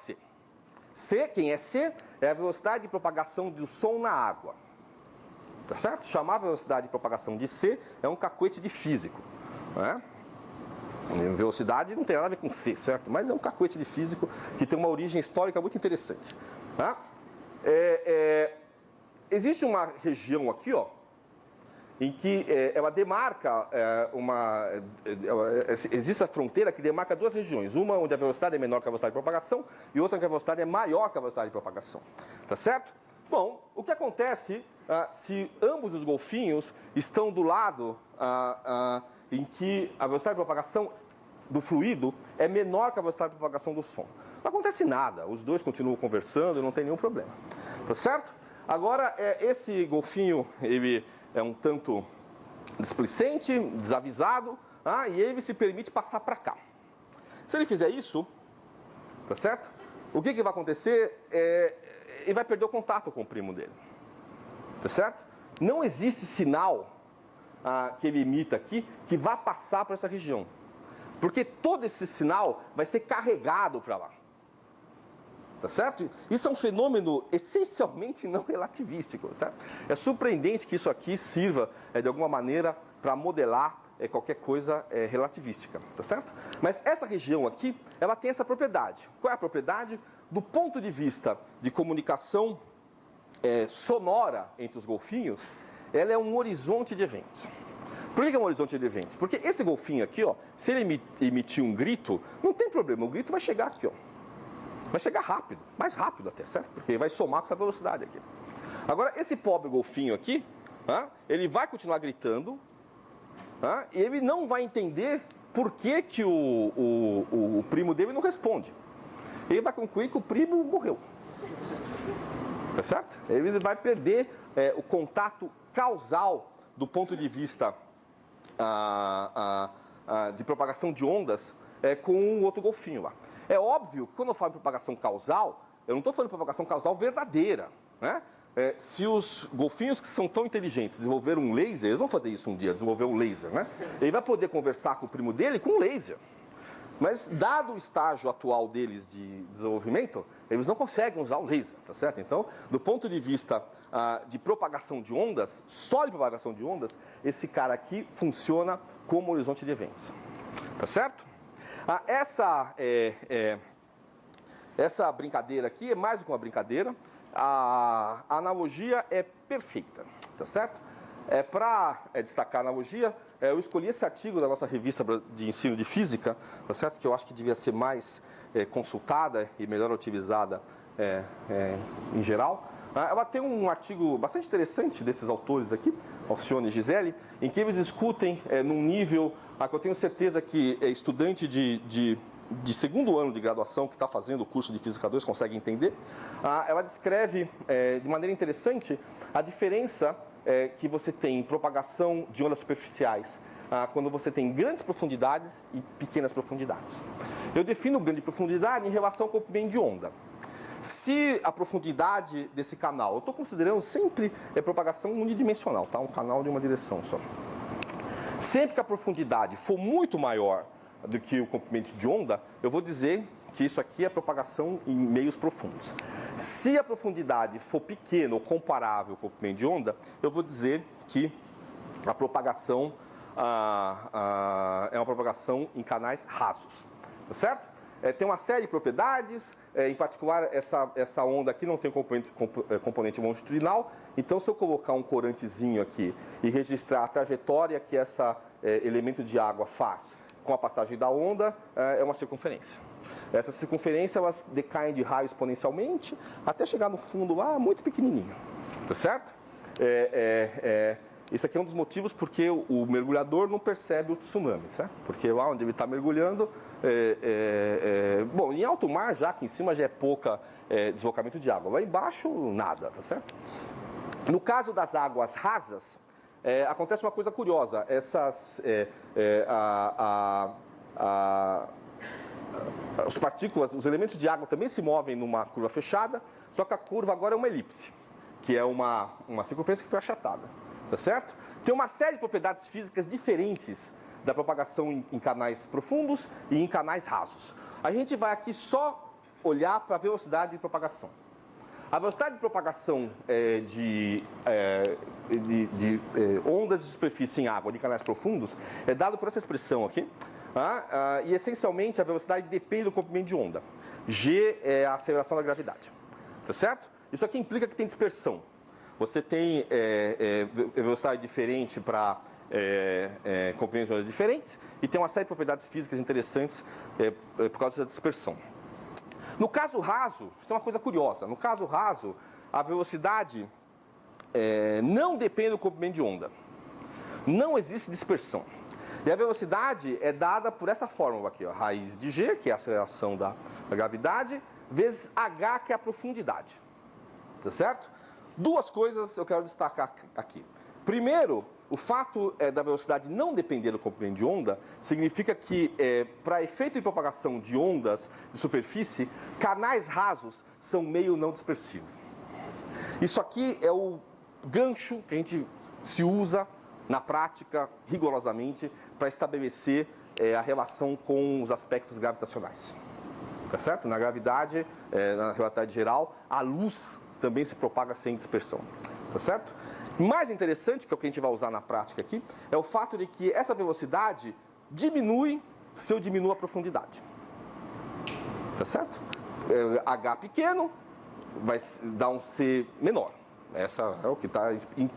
C. Quem é C? É a velocidade de propagação do som na água. Tá certo? Chamar a velocidade de propagação de C é um cacuete de físico, né? Velocidade não tem nada a ver com C, certo? Mas é um cacuete de físico que tem uma origem histórica muito interessante. Tá? Existe uma região aqui, ó, em que ela demarca existe a fronteira que demarca 2 regiões. Uma onde a velocidade é menor que a velocidade de propagação e outra onde a velocidade é maior que a velocidade de propagação. Tá certo? Bom, o que acontece se ambos os golfinhos estão do lado em que a velocidade de propagação do fluido é menor que a velocidade de propagação do som. Não acontece nada, os dois continuam conversando e não tem nenhum problema. Tá certo? Agora, esse golfinho, ele é um tanto displicente, desavisado, e ele se permite passar para cá. Se ele fizer isso, tá certo? O que vai acontecer? Ele vai perder o contato com o primo dele. Tá certo? Não existe sinal que ele emita aqui que vá passar para essa região. Porque todo esse sinal vai ser carregado para lá. Tá certo? Isso é um fenômeno essencialmente não relativístico, certo? É surpreendente que isso aqui sirva, de alguma maneira, para modelar qualquer coisa relativística, tá certo? Mas essa região aqui, ela tem essa propriedade. Qual é a propriedade? Do ponto de vista de comunicação sonora entre os golfinhos, ela é um horizonte de eventos. Por que é um horizonte de eventos? Porque esse golfinho aqui, ó, se ele emitir um grito, não tem problema, o grito vai chegar aqui, ó. Vai chegar rápido, mais rápido até, certo? Porque vai somar com essa velocidade aqui. Agora, esse pobre golfinho aqui, ele vai continuar gritando, e ele não vai entender por que, que o primo dele não responde. Ele vai concluir que o primo morreu. Tá certo? Ele vai perder o contato causal do ponto de vista de propagação de ondas com o outro golfinho lá. É óbvio que quando eu falo em propagação causal, eu não estou falando de propagação causal verdadeira, né? Se os golfinhos que são tão inteligentes desenvolveram um laser, eles vão fazer isso um dia, desenvolver um laser, né? Ele vai poder conversar com o primo dele com um laser. Mas, dado o estágio atual deles de desenvolvimento, eles não conseguem usar o laser, tá certo? Então, do ponto de vista de propagação de ondas, só de propagação de ondas, esse cara aqui funciona como horizonte de eventos, tá certo? Essa brincadeira aqui é mais do que uma brincadeira. A analogia é perfeita, tá certo? Para destacar a analogia, eu escolhi esse artigo da nossa revista de ensino de física, tá certo? Que eu acho que devia ser mais consultada e melhor utilizada em geral. Ela tem um artigo bastante interessante desses autores aqui, Alcione e Gisele, em que eles discutem num nível que eu tenho certeza que estudante de segundo ano de graduação que está fazendo o curso de Física 2 consegue entender. Ela descreve de maneira interessante a diferença que você tem em propagação de ondas superficiais quando você tem grandes profundidades e pequenas profundidades. Eu defino grande profundidade em relação ao comprimento de onda. Se a profundidade desse canal, eu estou considerando sempre propagação unidimensional, tá? Um canal de uma direção só. Sempre que a profundidade for muito maior do que o comprimento de onda, eu vou dizer que isso aqui é propagação em meios profundos. Se a profundidade for pequena ou comparável ao comprimento de onda, eu vou dizer que a propagação é uma propagação em canais rasos, tá certo? Tem uma série de propriedades, em particular essa onda aqui não tem componente longitudinal, então se eu colocar um corantezinho aqui e registrar a trajetória que esse elemento de água faz com a passagem da onda, é uma circunferência. Essa circunferência, elas decaem de raio exponencialmente até chegar no fundo lá, muito pequenininho, tá certo? Isso aqui é um dos motivos porque o mergulhador não percebe o tsunami, certo? Porque lá onde ele está mergulhando, bom, em alto mar já, que em cima já é pouca deslocamento de água, lá embaixo nada, tá certo? No caso das águas rasas, acontece uma coisa curiosa, as partículas, os elementos de água também se movem numa curva fechada, só que a curva agora é uma elipse, que é uma circunferência que foi achatada, tá certo? Tem uma série de propriedades físicas diferentes da propagação em canais profundos e em canais rasos. A gente vai aqui só olhar para a velocidade de propagação. A velocidade de propagação de ondas de superfície em água de canais profundos é dado por essa expressão aqui. E essencialmente a velocidade depende do comprimento de onda. G é a aceleração da gravidade. Tá certo? Isso aqui implica que tem dispersão. Você tem velocidade diferente para comprimentos de ondas diferentes e tem uma série de propriedades físicas interessantes por causa da dispersão. No caso raso, isso tem uma coisa curiosa. No caso raso, a velocidade não depende do comprimento de onda. Não existe dispersão. E a velocidade é dada por essa fórmula aqui, ó, raiz de g, que é a aceleração da gravidade, vezes h, que é a profundidade. Tá certo? Duas coisas eu quero destacar aqui. Primeiro, o fato da velocidade não depender do comprimento de onda significa que, para efeito de propagação de ondas de superfície, canais rasos são meio não dispersivo. Isso aqui é o gancho que a gente se usa na prática, rigorosamente, para estabelecer a relação com os aspectos gravitacionais. Tá certo? Na gravidade, na relatividade geral, a luz também se propaga sem dispersão. Tá certo? Mais interessante, que é o que a gente vai usar na prática aqui, é o fato de que essa velocidade diminui se eu diminuo a profundidade. Tá certo? H pequeno vai dar um C menor. Essa é o que está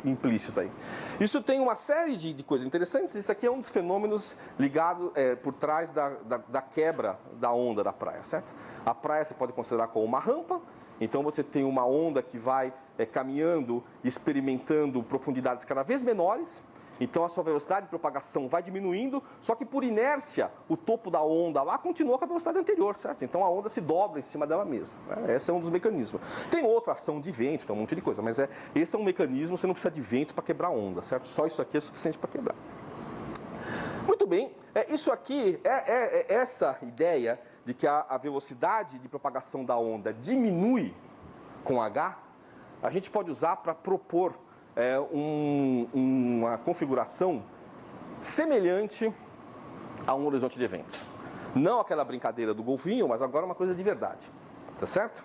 implícito aí. Isso tem uma série de coisas interessantes. Isso aqui é um dos fenômenos ligados por trás da quebra da onda da praia, certo? A praia você pode considerar como uma rampa. Então você tem uma onda que vai caminhando, experimentando profundidades cada vez menores. Então a sua velocidade de propagação vai diminuindo, só que por inércia o topo da onda lá continua com a velocidade anterior, certo? Então a onda se dobra em cima dela mesma. Né? Esse é um dos mecanismos. Tem outra ação de vento, tem um monte de coisa, mas esse é um mecanismo, você não precisa de vento para quebrar a onda, certo? Só isso aqui é suficiente para quebrar. Muito bem, isso aqui é essa ideia de que a velocidade de propagação da onda diminui com H, a gente pode usar para propor uma configuração semelhante a um horizonte de eventos. Não aquela brincadeira do golfinho, mas agora uma coisa de verdade. Tá certo?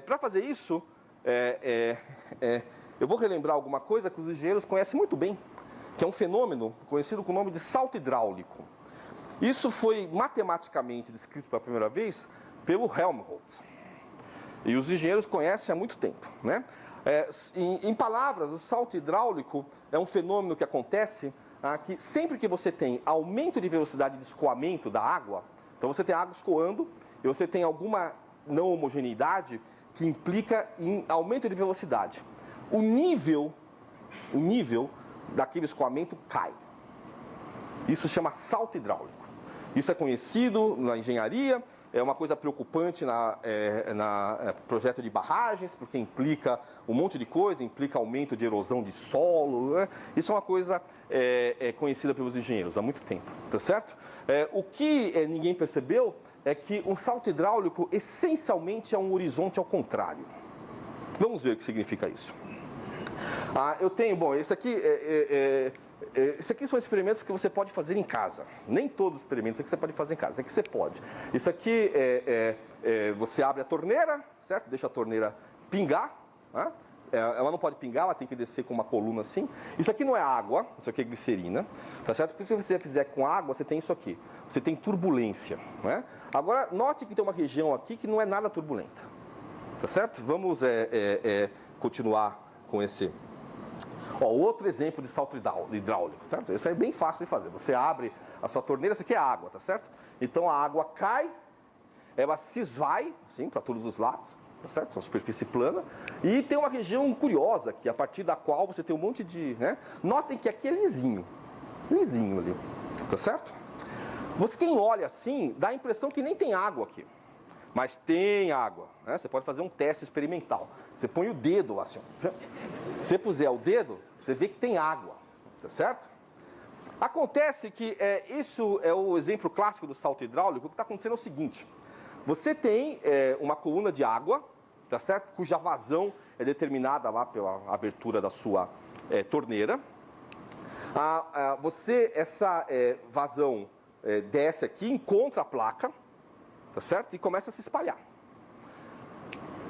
Para fazer isso, eu vou relembrar alguma coisa que os engenheiros conhecem muito bem, que é um fenômeno conhecido com o nome de salto hidráulico. Isso foi matematicamente descrito pela primeira vez pelo Helmholtz. E os engenheiros conhecem há muito tempo, né? Em palavras, o salto hidráulico é um fenômeno que acontece que sempre que você tem aumento de velocidade de escoamento da água, então você tem água escoando e você tem alguma não homogeneidade que implica em aumento de velocidade. O nível daquele escoamento cai. Isso se chama salto hidráulico. Isso é conhecido na engenharia, é uma coisa preocupante na projeto de barragens, porque implica um monte de coisa, implica aumento de erosão de solo. Né? Isso é uma coisa conhecida pelos engenheiros há muito tempo, tá certo? O que ninguém percebeu é que um salto hidráulico essencialmente é um horizonte ao contrário. Vamos ver o que significa isso. Eu tenho, bom, esse aqui isso aqui são experimentos que você pode fazer em casa. Nem todos os experimentos que você pode fazer em casa, é que você pode. Isso aqui você abre a torneira, certo? Deixa a torneira pingar. Né? Ela não pode pingar, ela tem que descer com uma coluna assim. Isso aqui não é água, isso aqui é glicerina, tá certo? Porque se você fizer com água, você tem isso aqui. Você tem turbulência, né? Agora, note que tem uma região aqui que não é nada turbulenta, tá certo? Vamos continuar com esse... outro exemplo de salto hidráulico, certo? Isso é bem fácil de fazer. Você abre a sua torneira, isso aqui é água, tá certo? Então a água cai, ela se esvai, assim, para todos os lados, tá certo? São superfície plana. E tem uma região curiosa aqui, a partir da qual você tem um monte de... Né? Notem que aqui é lisinho ali, tá certo? Quem olha assim, dá a impressão que nem tem água aqui. Mas tem água, né? Você pode fazer um teste experimental. Você põe o dedo lá assim. Se você puser o dedo, você vê que tem água, tá certo? Acontece que isso é o exemplo clássico do salto hidráulico. O que está acontecendo é o seguinte. Você tem uma coluna de água, tá certo? Cuja vazão é determinada lá pela abertura da sua torneira. Essa vazão desce aqui, encontra a placa, tá certo? E começa a se espalhar.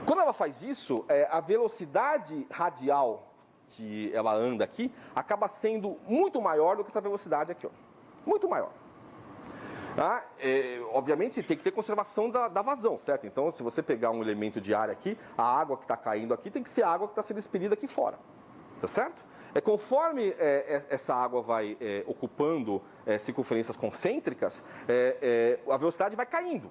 Quando ela faz isso, a velocidade radial que ela anda aqui acaba sendo muito maior do que essa velocidade aqui, ó. Muito maior. Obviamente tem que ter conservação da vazão, certo? Então, se você pegar um elemento de área aqui, a água que está caindo aqui tem que ser a água que está sendo expelida aqui fora, tá certo? Conforme essa água vai ocupando circunferências concêntricas, a velocidade vai caindo.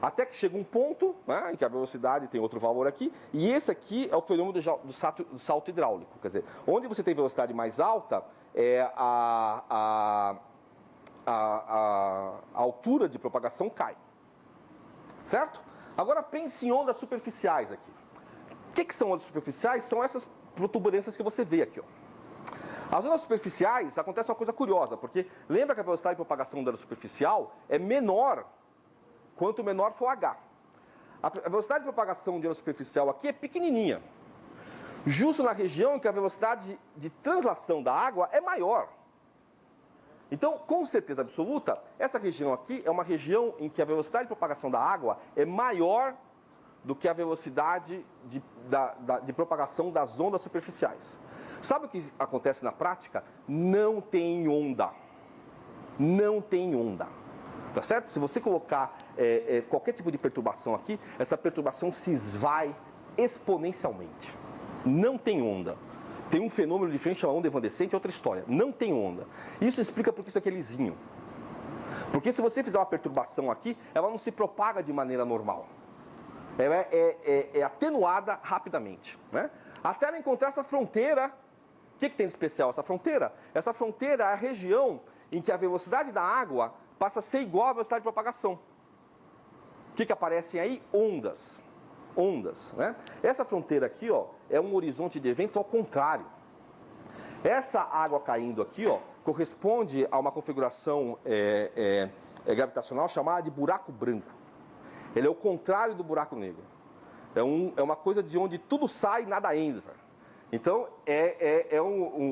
Até que chega um ponto, né, em que a velocidade tem outro valor aqui, e esse aqui é o fenômeno do salto hidráulico. Quer dizer, onde você tem velocidade mais alta, a altura de propagação cai. Certo? Agora pense em ondas superficiais aqui. O que são ondas superficiais? São essas protuberâncias que você vê aqui, ó. As ondas superficiais, acontece uma coisa curiosa, porque lembra que a velocidade de propagação da onda superficial é menor quanto menor for h. A velocidade de propagação de onda superficial aqui é pequenininha, justo na região em que a velocidade de translação da água é maior. Então, com certeza absoluta, essa região aqui é uma região em que a velocidade de propagação da água é maior do que a velocidade de propagação das ondas superficiais. Sabe o que acontece na prática? Não tem onda. Não tem onda. Tá certo? Se você colocar qualquer tipo de perturbação aqui, essa perturbação se esvai exponencialmente. Não tem onda. Tem um fenômeno diferente chamado onda evanescente, é outra história. Não tem onda. Isso explica porque isso aqui é lisinho. Porque se você fizer uma perturbação aqui, ela não se propaga de maneira normal. Ela é atenuada rapidamente, né? Até ela encontrar essa fronteira. O que tem de especial essa fronteira? Essa fronteira é a região em que a velocidade da água passa a ser igual à velocidade de propagação. O que aparecem aí? Ondas. Ondas, né? Essa fronteira aqui, ó, é um horizonte de eventos ao contrário. Essa água caindo aqui, ó, corresponde a uma configuração gravitacional chamada de buraco branco. Ele é o contrário do buraco negro. É uma coisa de onde tudo sai e nada entra. Então,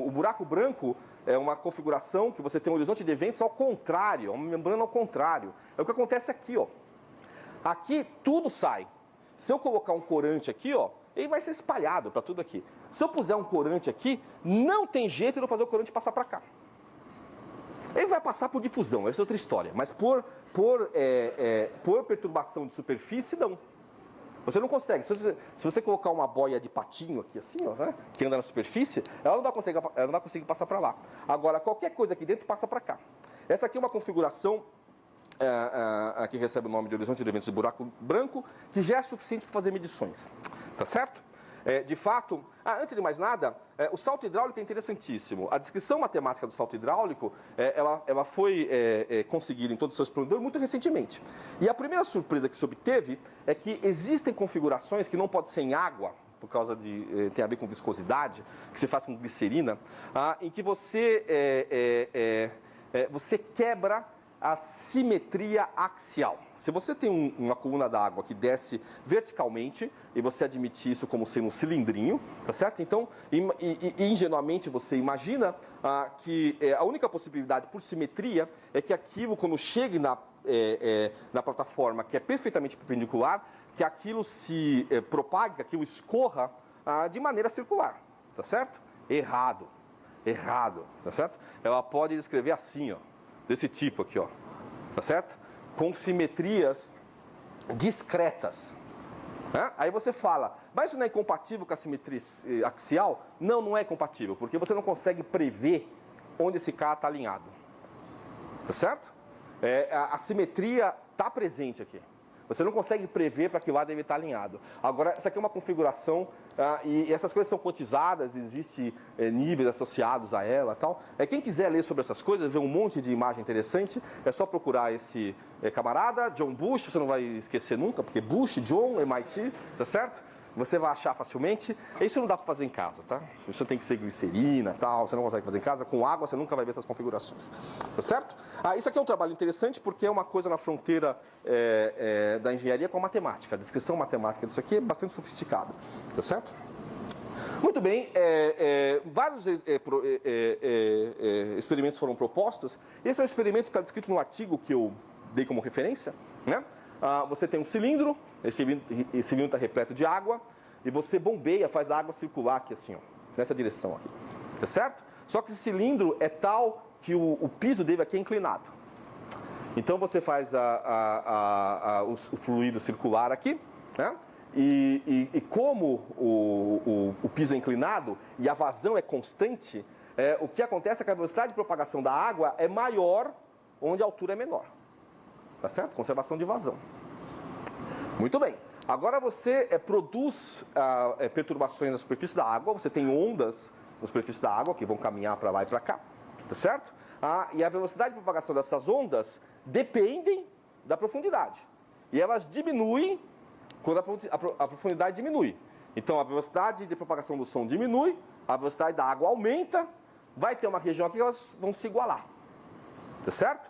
o buraco branco é uma configuração que você tem um horizonte de eventos ao contrário, uma membrana ao contrário. É o que acontece aqui, ó. Aqui tudo sai. Se eu colocar um corante aqui, ó, ele vai ser espalhado para tudo aqui. Se eu puser um corante aqui, não tem jeito de eu fazer o corante passar para cá. Ele vai passar por difusão, essa é outra história. Mas por perturbação de superfície, não. Você não consegue. Se você colocar uma boia de patinho aqui, assim, ó, né, que anda na superfície, ela não vai conseguir passar para lá. Agora, qualquer coisa aqui dentro passa para cá. Essa aqui é uma configuração que recebe o nome de horizonte de eventos de buraco branco, que já é suficiente para fazer medições. Tá certo? De fato, antes de mais nada, o salto hidráulico é interessantíssimo. A descrição matemática do salto hidráulico, ela foi conseguida em todo o seu esplendor muito recentemente. E a primeira surpresa que se obteve é que existem configurações que não podem ser em água, por causa tem a ver com viscosidade, que se faz com glicerina, em que você quebra a simetria axial. Se você tem uma coluna d'água que desce verticalmente e você admite isso como sendo um cilindrinho, tá certo? Então, ingenuamente você imagina que a única possibilidade por simetria é que aquilo, quando chegue na plataforma que é perfeitamente perpendicular, que aquilo se propague, que aquilo escorra de maneira circular, tá certo? Errado, tá certo? Ela pode descrever assim, ó. Desse tipo aqui, ó, tá certo? Com simetrias discretas. Né? Aí você fala, mas isso não é incompatível com a simetria axial? Não, não é compatível, porque você não consegue prever onde esse cara está alinhado. Tá certo? A simetria está presente aqui. Você não consegue prever para que lado deve estar alinhado. Agora, essa aqui é uma configuração, e essas coisas são quantizadas, existem níveis associados a ela e tal. Quem quiser ler sobre essas coisas, ver um monte de imagem interessante, é só procurar esse camarada, John Bush, você não vai esquecer nunca, porque Bush, John, MIT, tá certo? Você vai achar facilmente. Isso não dá para fazer em casa, tá? Isso tem que ser glicerina e tal, você não consegue fazer em casa. Com água você nunca vai ver essas configurações, tá certo? Isso aqui é um trabalho interessante porque é uma coisa na fronteira da engenharia com a matemática. A descrição matemática disso aqui é bastante sofisticada, tá certo? Muito bem, vários experimentos foram propostos. Esse é o experimento que está descrito no artigo que eu dei como referência, né? Você tem um cilindro, esse cilindro está repleto de água, e você bombeia, faz a água circular aqui assim, ó, nessa direção aqui, tá certo? Só que esse cilindro é tal que o piso dele aqui é inclinado. Então você faz o fluido circular aqui, né? E como o piso é inclinado e a vazão é constante, o que acontece é que a velocidade de propagação da água é maior onde a altura é menor. Tá certo? Conservação de vazão. Muito bem. Agora você produz perturbações na superfície da água, você tem ondas na superfície da água, que vão caminhar para lá e para cá, tá certo? E a velocidade de propagação dessas ondas dependem da profundidade. E elas diminuem quando a profundidade diminui. Então, a velocidade de propagação do som diminui, a velocidade da água aumenta, vai ter uma região aqui que elas vão se igualar. Tá certo?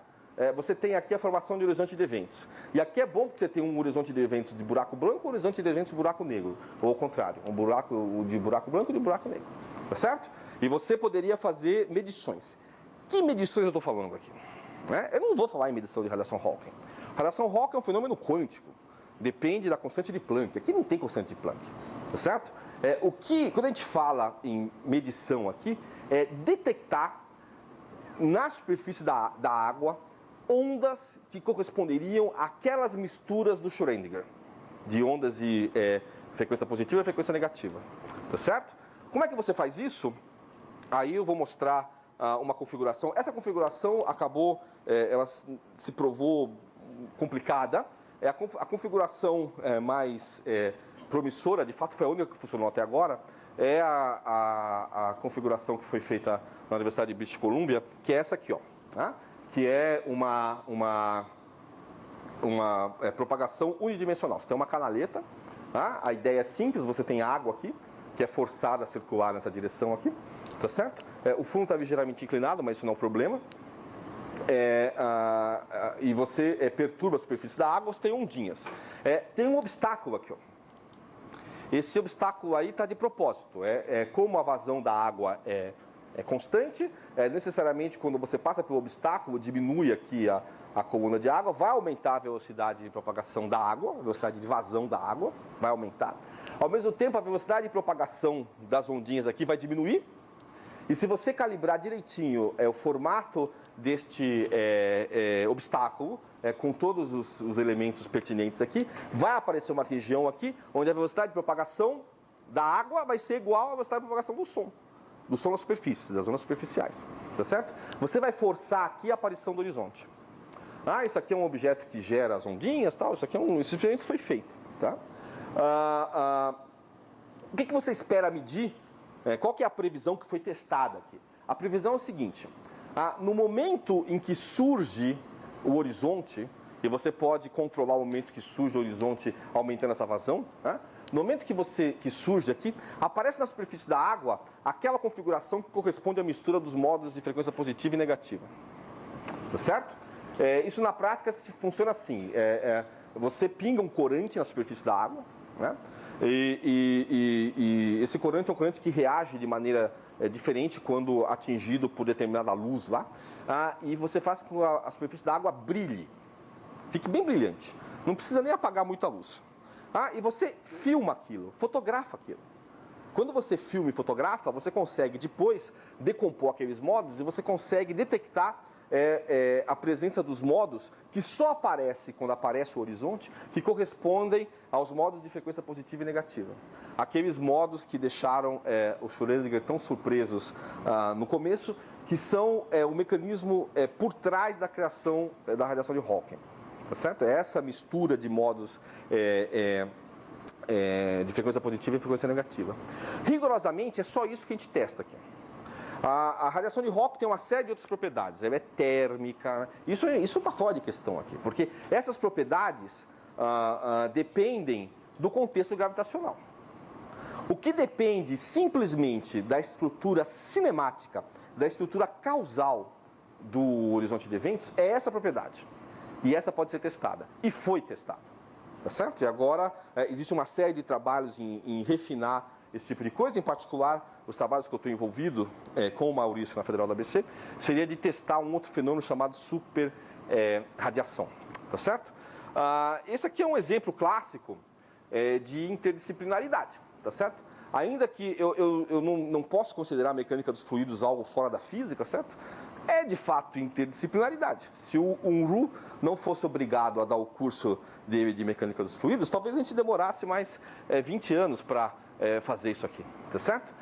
Você tem aqui a formação de horizonte de eventos. E aqui é bom porque você tem um horizonte de eventos de buraco branco e um horizonte de eventos de buraco negro. Ou ao contrário, um buraco de buraco branco e de buraco negro. Tá certo? E você poderia fazer medições. Que medições eu estou falando aqui? Eu não vou falar em medição de radiação Hawking. Radiação Hawking é um fenômeno quântico. Depende da constante de Planck. Aqui não tem constante de Planck. Tá certo? Quando a gente fala em medição aqui, é detectar na superfície da água ondas que corresponderiam àquelas misturas do Schrödinger, de ondas de frequência positiva e frequência negativa. Tá certo? Como é que você faz isso? Aí eu vou mostrar uma configuração. Essa configuração acabou, ela se provou complicada. A configuração mais promissora, de fato foi a única que funcionou até agora, é a configuração que foi feita na Universidade de British Columbia, que é essa aqui, ó, né? Que é uma propagação unidimensional. Você tem uma canaleta, tá? A ideia é simples, você tem água aqui, que é forçada a circular nessa direção aqui, tá certo? O fundo está ligeiramente inclinado, mas isso não é um problema. E você perturba a superfície da água, você tem ondinhas. Tem um obstáculo aqui, ó. Esse obstáculo aí está de propósito. Como a vazão da água é constante, necessariamente quando você passa pelo obstáculo, diminui aqui a coluna de água, vai aumentar a velocidade de propagação da água, a velocidade de vazão da água vai aumentar. Ao mesmo tempo, a velocidade de propagação das ondinhas aqui vai diminuir. E se você calibrar direitinho o formato deste obstáculo, com todos os elementos pertinentes aqui, vai aparecer uma região aqui onde a velocidade de propagação da água vai ser igual à velocidade de propagação do som na superfície, das zonas superficiais, tá certo? Você vai forçar aqui a aparição do horizonte. Isso aqui é um objeto que gera as ondinhas, tal, esse experimento foi feito, tá? O que você espera medir? Qual que é a previsão que foi testada aqui? A previsão é o seguinte: no momento em que surge o horizonte, e você pode controlar o momento que surge o horizonte aumentando essa vazão, no momento que surge aqui, aparece na superfície da água aquela configuração que corresponde à mistura dos modos de frequência positiva e negativa. Tá certo? Isso na prática funciona assim: você pinga um corante na superfície da água, né? E esse corante é um corante que reage de maneira diferente quando atingido por determinada luz lá, e você faz com que a superfície da água brilhe, fique bem brilhante, não precisa nem apagar muita luz. E você filma aquilo, fotografa aquilo. Quando você filma e fotografa, você consegue depois decompor aqueles modos e você consegue detectar a presença dos modos que só aparece quando aparece o horizonte, que correspondem aos modos de frequência positiva e negativa. Aqueles modos que deixaram os Schrödinger tão surpresos no começo, que são o mecanismo por trás da criação da radiação de Hawking. Tá certo? É essa mistura de modos de frequência positiva e frequência negativa. Rigorosamente, é só isso que a gente testa aqui. A radiação de Hawking tem uma série de outras propriedades. Ela é térmica. Isso está fora de questão aqui, porque essas propriedades dependem do contexto gravitacional. O que depende simplesmente da estrutura cinemática, da estrutura causal do horizonte de eventos, é essa propriedade. E essa pode ser testada. E foi testada. Tá certo? E agora existe uma série de trabalhos em refinar esse tipo de coisa. Em particular, os trabalhos que eu estou envolvido com o Maurício na Federal da ABC, seria de testar um outro fenômeno chamado super radiação. Tá certo? Esse aqui é um exemplo clássico de interdisciplinaridade. Tá certo? Ainda que eu não posso considerar a mecânica dos fluidos algo fora da física, certo? É de fato interdisciplinaridade. Se o Unruh não fosse obrigado a dar o curso dele de mecânica dos fluidos, talvez a gente demorasse mais 20 anos para fazer isso aqui, tá certo?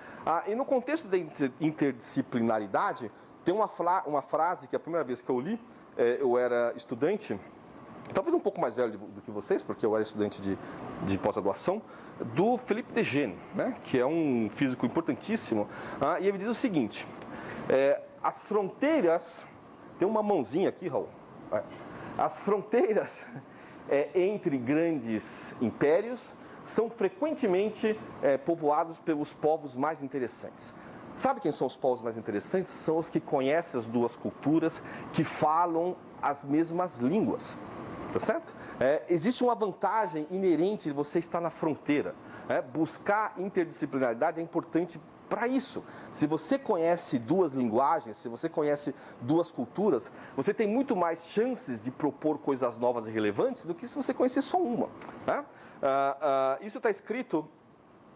E no contexto da interdisciplinaridade, tem uma frase que a primeira vez que eu li, eu era estudante talvez um pouco mais velho do que vocês, porque eu era estudante de pós-graduação, do Philippe de Gennes, né? Que é um físico importantíssimo, e ele diz o seguinte, as fronteiras, tem uma mãozinha aqui, Raul, as fronteiras entre grandes impérios são frequentemente povoados pelos povos mais interessantes. Sabe quem são os povos mais interessantes? São os que conhecem as duas culturas, que falam as mesmas línguas. Tá certo? Existe uma vantagem inerente de você estar na fronteira. Buscar interdisciplinaridade é importante para isso. Se você conhece duas linguagens, se você conhece duas culturas, você tem muito mais chances de propor coisas novas e relevantes do que se você conhecer só uma. Isso está escrito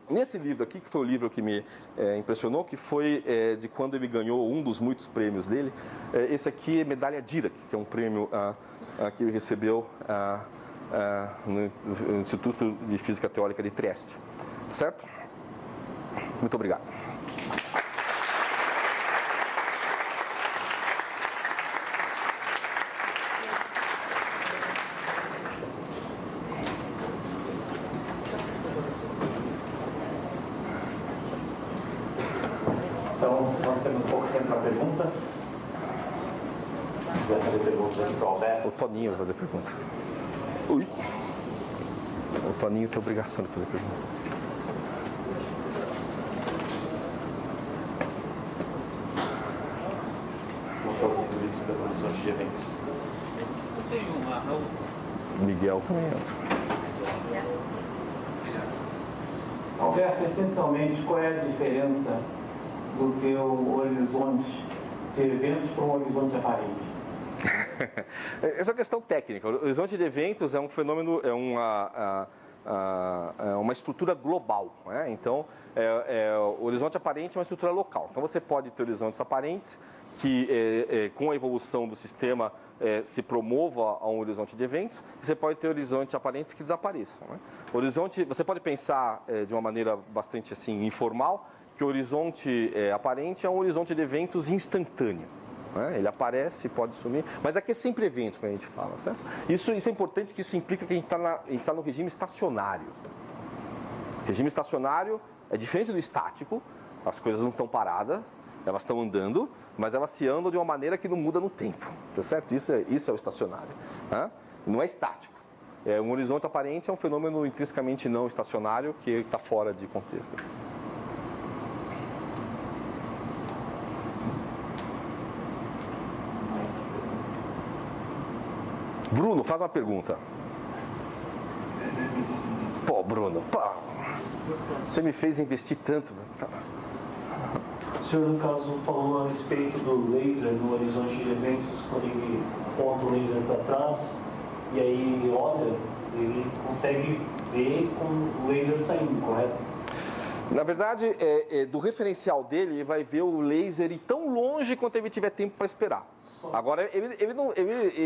nesse livro aqui, que foi o livro que me impressionou, que foi de quando ele ganhou um dos muitos prêmios dele. Esse aqui é Medalha Dirac, que é um prêmio que ele recebeu no Instituto de Física Teórica de Trieste. Certo? Muito obrigado. Então, nós temos pouco tempo para perguntas. Vai fazer perguntas aqui para o Alberto. O Toninho vai fazer pergunta. Ui. O Toninho tem a obrigação de fazer pergunta. Da Horizonte de Eventos. Eu tenho uma, Raul. Miguel também entra. Alberto, essencialmente, qual é a diferença do teu horizonte de eventos para um horizonte aparente? Essa é uma questão técnica. O horizonte de eventos é um fenômeno, é uma estrutura global. Né? Então, o horizonte aparente é uma estrutura local. Então, você pode ter horizontes aparentes que, com a evolução do sistema, se promova a um horizonte de eventos. E você pode ter horizontes aparentes que desapareçam. Né? Horizonte, você pode pensar de uma maneira bastante assim, informal, que o horizonte aparente é um horizonte de eventos instantâneo. Ele aparece, pode sumir, mas aqui é sempre evento que a gente fala, certo? Isso é importante, que isso implica que a gente está no regime estacionário. Regime estacionário é diferente do estático, as coisas não estão paradas, elas estão andando, mas elas se andam de uma maneira que não muda no tempo, tá certo? Isso é o estacionário, não é estático. Um horizonte aparente é um fenômeno intrinsecamente não estacionário que está fora de contexto. Bruno, faz uma pergunta. Pô, Bruno, você me fez investir tanto. O senhor, no caso, falou a respeito do laser no horizonte de eventos, quando ele aponta o laser para trás, e aí ele olha, ele consegue ver com o laser saindo, correto? Na verdade, do referencial dele, ele vai ver o laser ir tão longe quanto ele tiver tempo para esperar. Agora,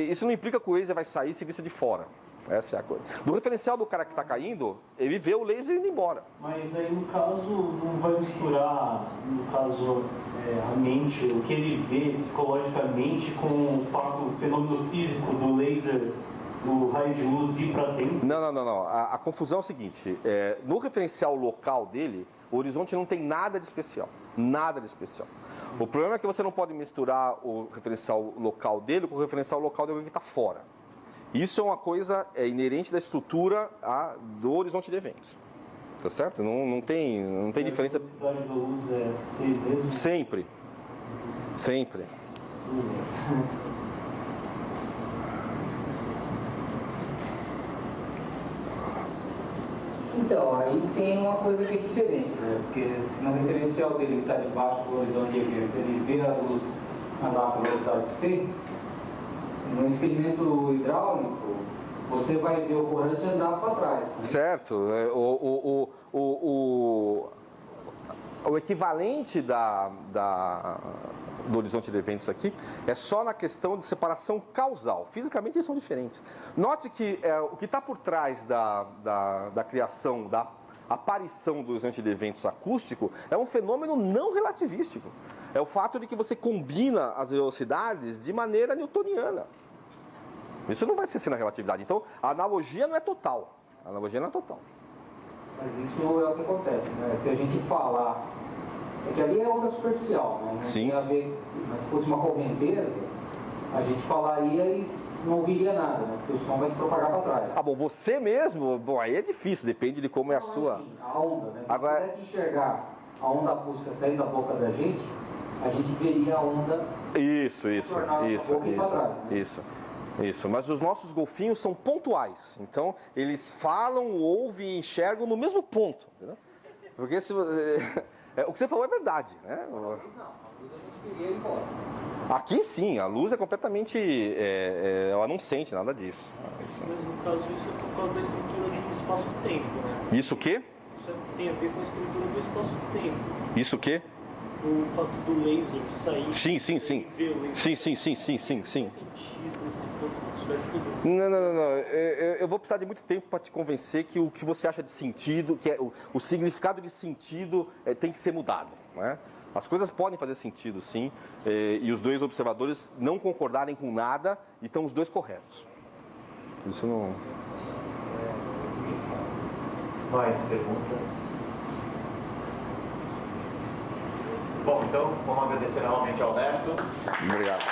isso não implica que o laser vai sair se visto de fora. Essa é a coisa. Do referencial do cara que está caindo, ele vê o laser indo embora. Mas aí, no caso, não vai misturar, no caso, a mente, o que ele vê psicologicamente com o fato, o fenômeno físico do laser, do raio de luz ir para dentro? Não. A confusão é o seguinte, no referencial local dele, o horizonte não tem nada de especial. Nada de especial. O problema é que você não pode misturar o referencial local dele com o referencial local de alguém que está fora. Isso é uma coisa inerente da estrutura do horizonte de eventos. Tá certo? Não tem diferença. A velocidade da luz é C mesmo? Sempre. Sempre. Então, aí tem uma coisa que é diferente, né? Porque se no referencial dele que está debaixo do horizonte de eventos, ele vê a luz andar com velocidade C, no experimento hidráulico, você vai ver o corante andar para trás. Né? Certo. O equivalente do horizonte de eventos aqui é só na questão de separação causal. Fisicamente eles são diferentes. Note que o que está por trás da criação, da aparição do horizonte de eventos acústico é um fenômeno não relativístico. É o fato de que você combina as velocidades de maneira newtoniana. Isso não vai ser assim na relatividade. Então, a analogia não é total. A analogia não é total. Mas isso é o que acontece, né? Se a gente falar... É que ali é onda superficial, né? Não Sim. tem a ver, mas se fosse uma correnteza, a gente falaria e não ouviria nada, né? Porque o som vai se propagar para trás. Ah, bom, você mesmo, bom, aí é difícil, depende de como é a Não, sua... enfim, a onda, né? Se Agora... a gente pudesse enxergar a onda acústica sair da boca da gente, a gente veria a onda... Isso. Mas os nossos golfinhos são pontuais. Então, eles falam, ouvem e enxergam no mesmo ponto. Entendeu? Porque se você... o que você falou é verdade, né? Não, a luz a gente veria embora. Aqui sim, a luz é completamente... ela não sente nada disso. Mas no caso isso é por causa da estrutura do espaço-tempo, né? Isso o quê? Isso tem a ver com a estrutura do espaço-tempo. Isso o quê? O fato do laser sair... Sim. Ver o laser. Sim. Não faz sentido se tivesse tudo... Não. Eu vou precisar de muito tempo para te convencer que o que você acha de sentido, que é o significado de sentido tem que ser mudado, né? As coisas podem fazer sentido, sim, e os dois observadores não concordarem com nada e estão os dois corretos. Isso não... Mais perguntas? Bom, então, vamos agradecer novamente ao Alberto. Obrigado.